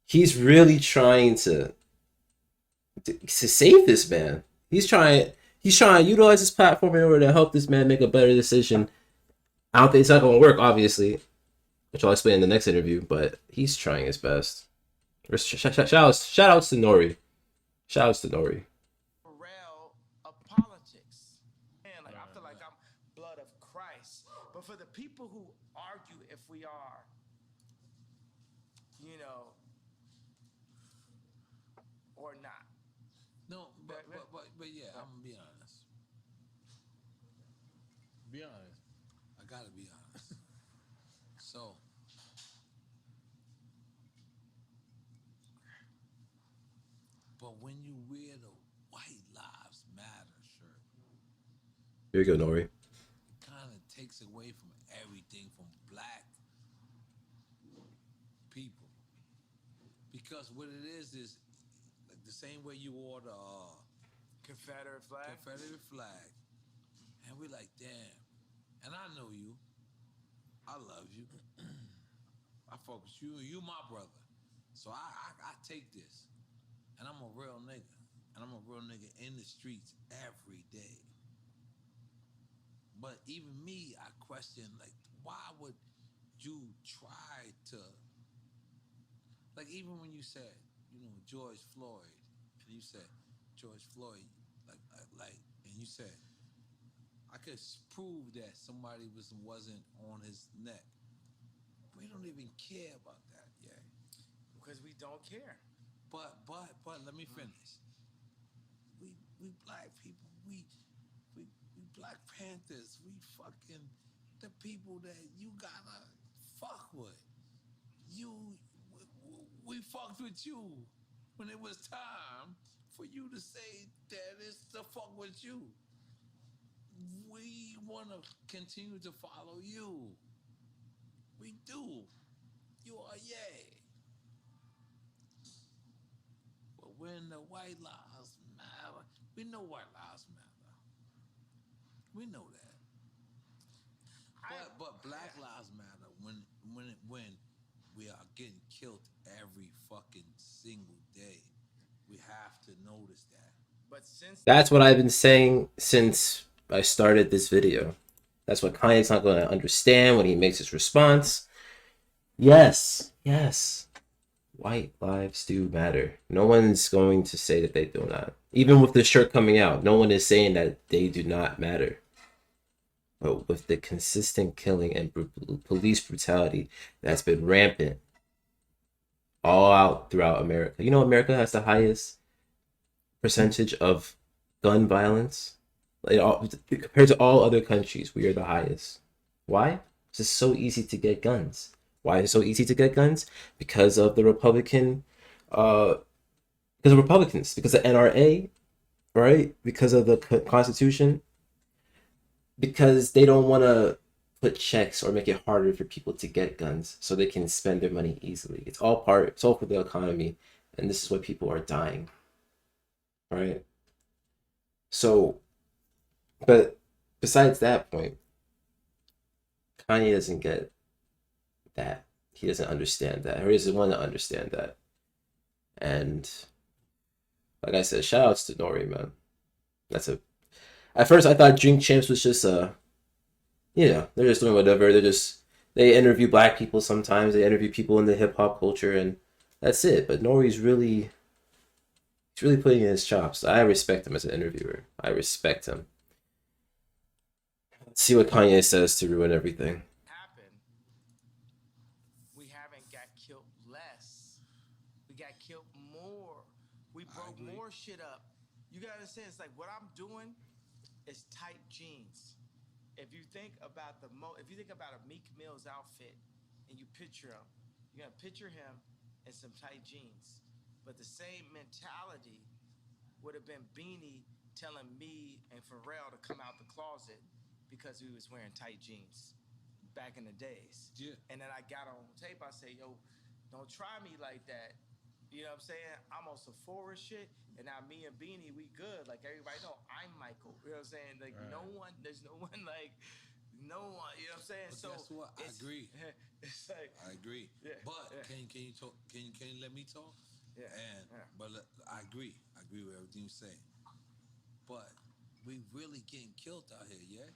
he's really trying to save this man. He's trying to utilize his platform in order to help this man make a better decision. I don't think it's not going to work, obviously, which I'll explain in the next interview, but he's trying his best. Shout outs to Nori. Shout outs to Nori. Rail of politics. Man, like, I feel like I'm blood of Christ. But for the people who argue if we are, or not. No, but yeah, I'm gonna be honest. Be honest. I gotta be honest. So, but when you wear the White Lives Matter shirt, Here you go, Nori. it kind of takes away from everything from black people. Because what it is like the same way you wore the Confederate flag. Confederate flag, and we're like, damn. And I know you. I love you. I fuck with you. You my brother. So I take this. And I'm a real nigga. And I'm a real nigga in the streets every day. But even me, I question, like, why would you try to, like, even when you said, George Floyd, and you said, George Floyd, and you said, I could prove that somebody wasn't on his neck. We don't even care about that, yeah. Because we don't care. But let me finish. We black people, we Black Panthers, we fucking the people that you gotta fuck with. We fucked with you when it was time for you to say that it's to fuck with you. We wanna continue to follow you. We do. You are yay. But when the White Lives Matter, we know White Lives Matter. We know that. But Black Lives Matter when we are getting killed every fucking single day. We have to notice that. But since That's what I've been saying since I started this video. That's what Kanye's not going to understand when he makes his response. Yes, yes. White lives do matter. No one's going to say that they do not. Even with the shirt coming out, no one is saying that they do not matter. But with the consistent killing and police brutality that's been rampant all out throughout America. You know, America has the highest percentage of gun violence. Compared to all other countries, we are the highest. Why? It's just so easy to get guns. Why is it so easy to get guns? Because of the Republicans, because of the NRA, right? Because of the Constitution, because they don't want to put checks or make it harder for people to get guns so they can spend their money easily. It's all for the economy, and this is why people are dying, right? So, but besides that point, Kanye doesn't get that. He doesn't understand that, or he doesn't want to understand that. And like I said, shout outs to Nori, man. At first I thought Drink Champs was just they're just doing whatever. They interview black people sometimes. They interview people in the hip hop culture, and that's it. But Nori's really putting in his chops. I respect him as an interviewer. I respect him. Let's see what Kanye says to ruin everything. We haven't got killed less. We got killed more. We broke more shit up. You gotta understand, it's like what I'm doing is tight jeans. If you think about a Meek Mill's outfit and you picture him, you're gonna picture him in some tight jeans. But the same mentality would have been Beanie telling me and Pharrell to come out the closet because he was wearing tight jeans back in the days. Yeah. And then I got on tape, I say, yo, don't try me like that. You know what I'm saying? I'm on some Sephora shit, and now me and Beanie, we good. Like, everybody know I'm Michael. You know what I'm saying? Like, there's no one, you know what I'm saying? But so guess what? I agree. It's like, I agree. Yeah, But yeah. can you talk? Can you let me talk? Yeah. But I agree. I agree with everything you're saying. But we really getting killed out here, yeah?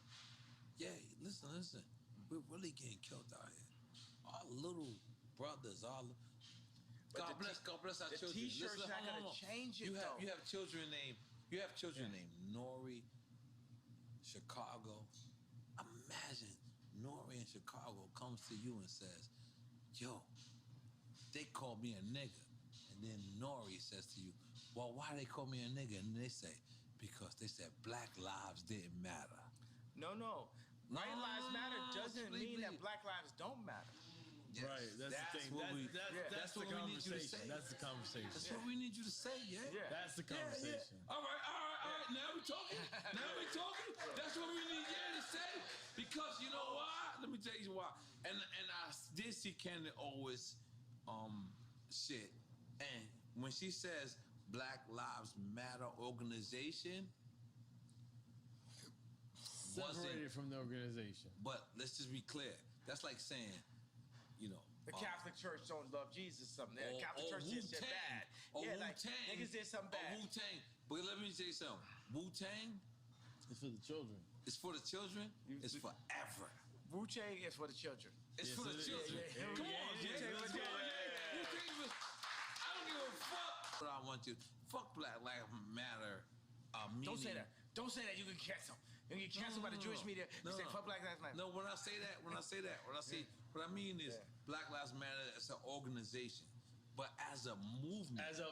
Yeah, listen. We're really getting killed out here. Our little brothers, God bless our the children. T-shirt's not gonna change it, though. You have children named Nori, Chicago. Imagine Nori in Chicago comes to you and says, yo, they call me a nigga. And then Nori says to you, well, why they call me a nigga? And they say, because they said black lives didn't matter. No. White lives matter doesn't mean that black lives don't matter. Yes. Right, that's the thing. what we- That's the what we need you to say. conversation. That's the conversation. That's what we need you to say, yeah. That's the conversation. All right. Now we talking. That's what we need to say. Because you know why? Let me tell you why. And I did see Candy always shit. And when she says Black Lives Matter organization, Separated from the organization. but let's just be clear. That's like saying, you know, The Catholic Church don't love Jesus. Something. The Catholic Church did shit bad. Or Like Wu-Tang. niggas did something bad. Wu-Tang. But let me tell you something. Wu-Tang It's for the children. is for the children. It's forever. Wu-Tang is for the children. It's Yes, for the it is. children. Yeah, Come yeah, on, yeah, Jay. yeah, Let's go, yeah. Wu-Tang is- I don't give a fuck. But I want you. Fuck Black Lives Matter. Don't say that. Don't say that. You can cancel. You can get canceled by the Jewish media. You say fuck Black Lives Matter. No, when I say that, what I mean is Black Lives Matter as an organization, but as a movement. As a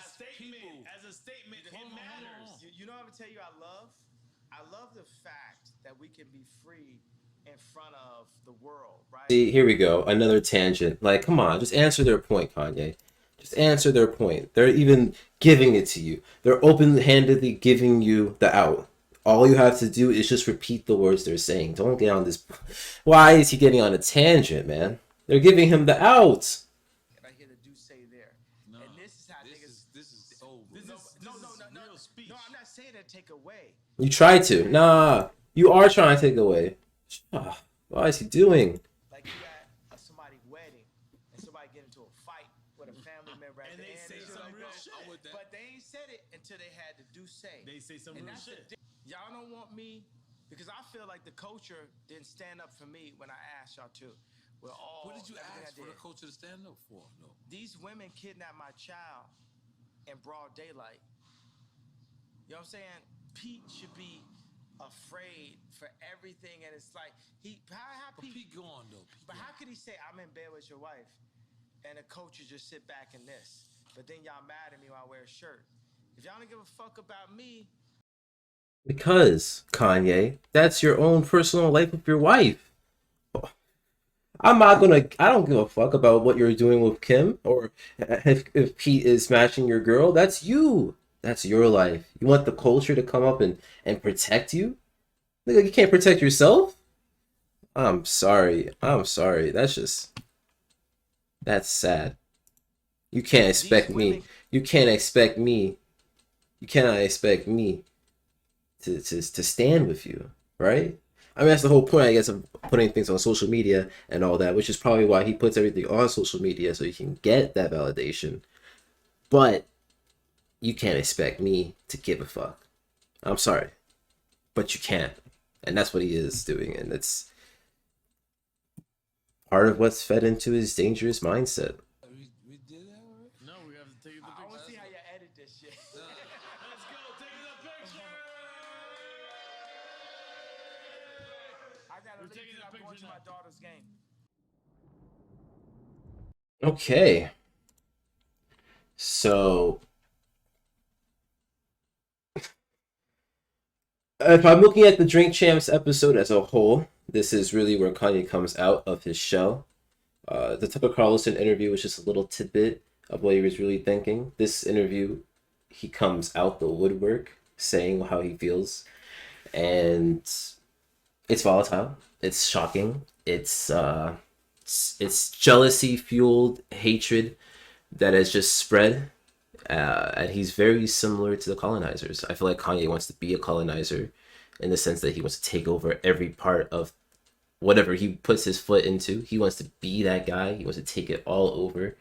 statement. people. As a statement, it Hold on, matters. hold on. You know what I'm gonna tell you I love? I love the fact that we can be free in front of the world, right? See, here we go. Another tangent. Like, come on, just answer their point, Kanye. Just answer their point. They're even giving it to you. They're open-handedly giving you the out. All you have to do is just repeat the words they're saying. Don't get on this. Why is he getting on a tangent, man? They're giving him the out. And I hear the do say there. No, And this is how niggas. this is so. No, real speech. No, I'm not saying that take away. You try to. Nah, you are trying to take away. Ah, why is he doing? Like you at somebody's wedding and somebody get into a fight with a family member at And the they end. say shit some like real that. shit. I'm with that. But they ain't said it until they had to do say. They say some And real that's the shit. y'all don't want me because I feel like the culture didn't stand up for me when I asked y'all to. We're all. What did you everything ask I for the did. culture to stand up for? No. These women kidnapped my child in broad daylight. You know what I'm saying? Pete should be afraid for everything, and it's like how But Pete gone though. but how could he say I'm in bed with your wife, and the coaches just sit back in this, but then y'all mad at me when I wear a shirt? If y'all don't give a fuck about me, Because, Kanye, that's your own personal life with your wife. I don't give a fuck about what you're doing with Kim or if Pete is smashing your girl. That's you. That's your life. You want the culture to come up and protect you? Nigga, you can't protect yourself? I'm sorry. That's sad. You can't expect me. You cannot expect me to stand with you, right? I mean, that's the whole point, I guess, of putting things on social media and all that, which is probably why he puts everything on social media so he can get that validation. But you can't expect me to give a fuck. I'm sorry, but you can't. And that's what he is doing, and it's part of what's fed into his dangerous mindset. We did that already? No, we have to take the I picture. want to see how you edit this shit. Let's go. Take the picture. I gotta leave taking because a I'm going picture to my now. daughter's game. Okay. So if I'm looking at the Drink Champs episode as a whole, this is really where Kanye comes out of his shell. The Tucker Carlson interview was just a little tidbit of what he was really thinking. This interview, he comes out the woodwork saying how he feels. And it's volatile. It's shocking. It's jealousy fueled hatred that has just spread. And he's very similar to the colonizers. I feel like Kanye wants to be a colonizer in the sense that he wants to take over every part of whatever he puts his foot into. He wants to be that guy. He wants to take it all over.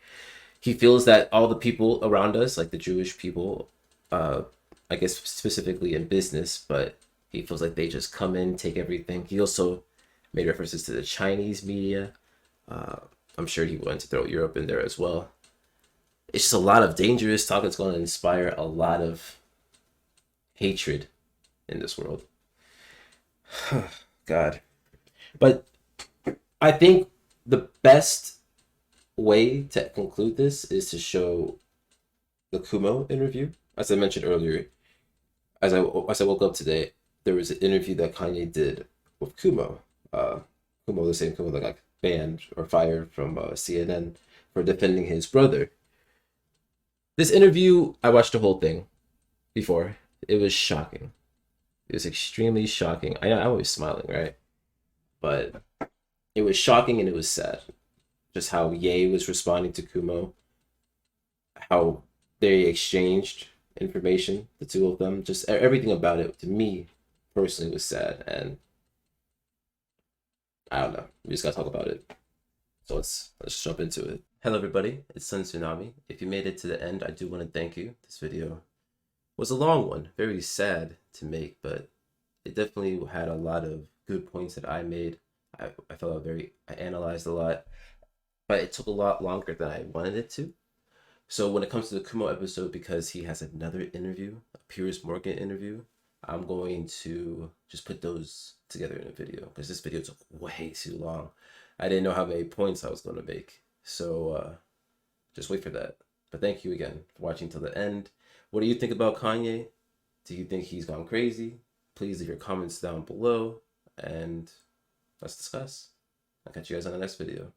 He feels that all the people around us, like the Jewish people, I guess specifically in business, but he feels like they just come in, take everything. He also made references to the Chinese media. I'm sure he wanted to throw Europe in there as well. It's just a lot of dangerous talk that's going to inspire a lot of hatred in this world. God. But I think the best way to conclude this is to show the Kumo interview. As I mentioned earlier, as I woke up today, there was an interview that Kanye did with Kumo. Kumo, the same Kumo that got banned or fired from CNN for defending his brother. This interview, I watched the whole thing before. It was shocking. It was extremely shocking. I'm always smiling, right? But it was shocking and it was sad. Just how Ye was responding to Kumo, how they exchanged information, the two of them, just everything about it to me personally was sad, and I don't know. We just gotta talk about it. So let's jump into it. Hello everybody, it's Tsunami. If you made it to the end, I do want to thank you. This video was a long one, very sad to make, but it definitely had a lot of good points that I made. I felt I analyzed a lot, but it took a lot longer than I wanted it to. So when it comes to the Kumo episode, because he has another interview, a Piers Morgan interview, I'm going to just put those together in a video because this video took way too long. I didn't know how many points I was going to make. So just wait for that. But thank you again for watching till the end. What do you think about Kanye? Do you think he's gone crazy? Please leave your comments down below and let's discuss. I'll catch you guys on the next video.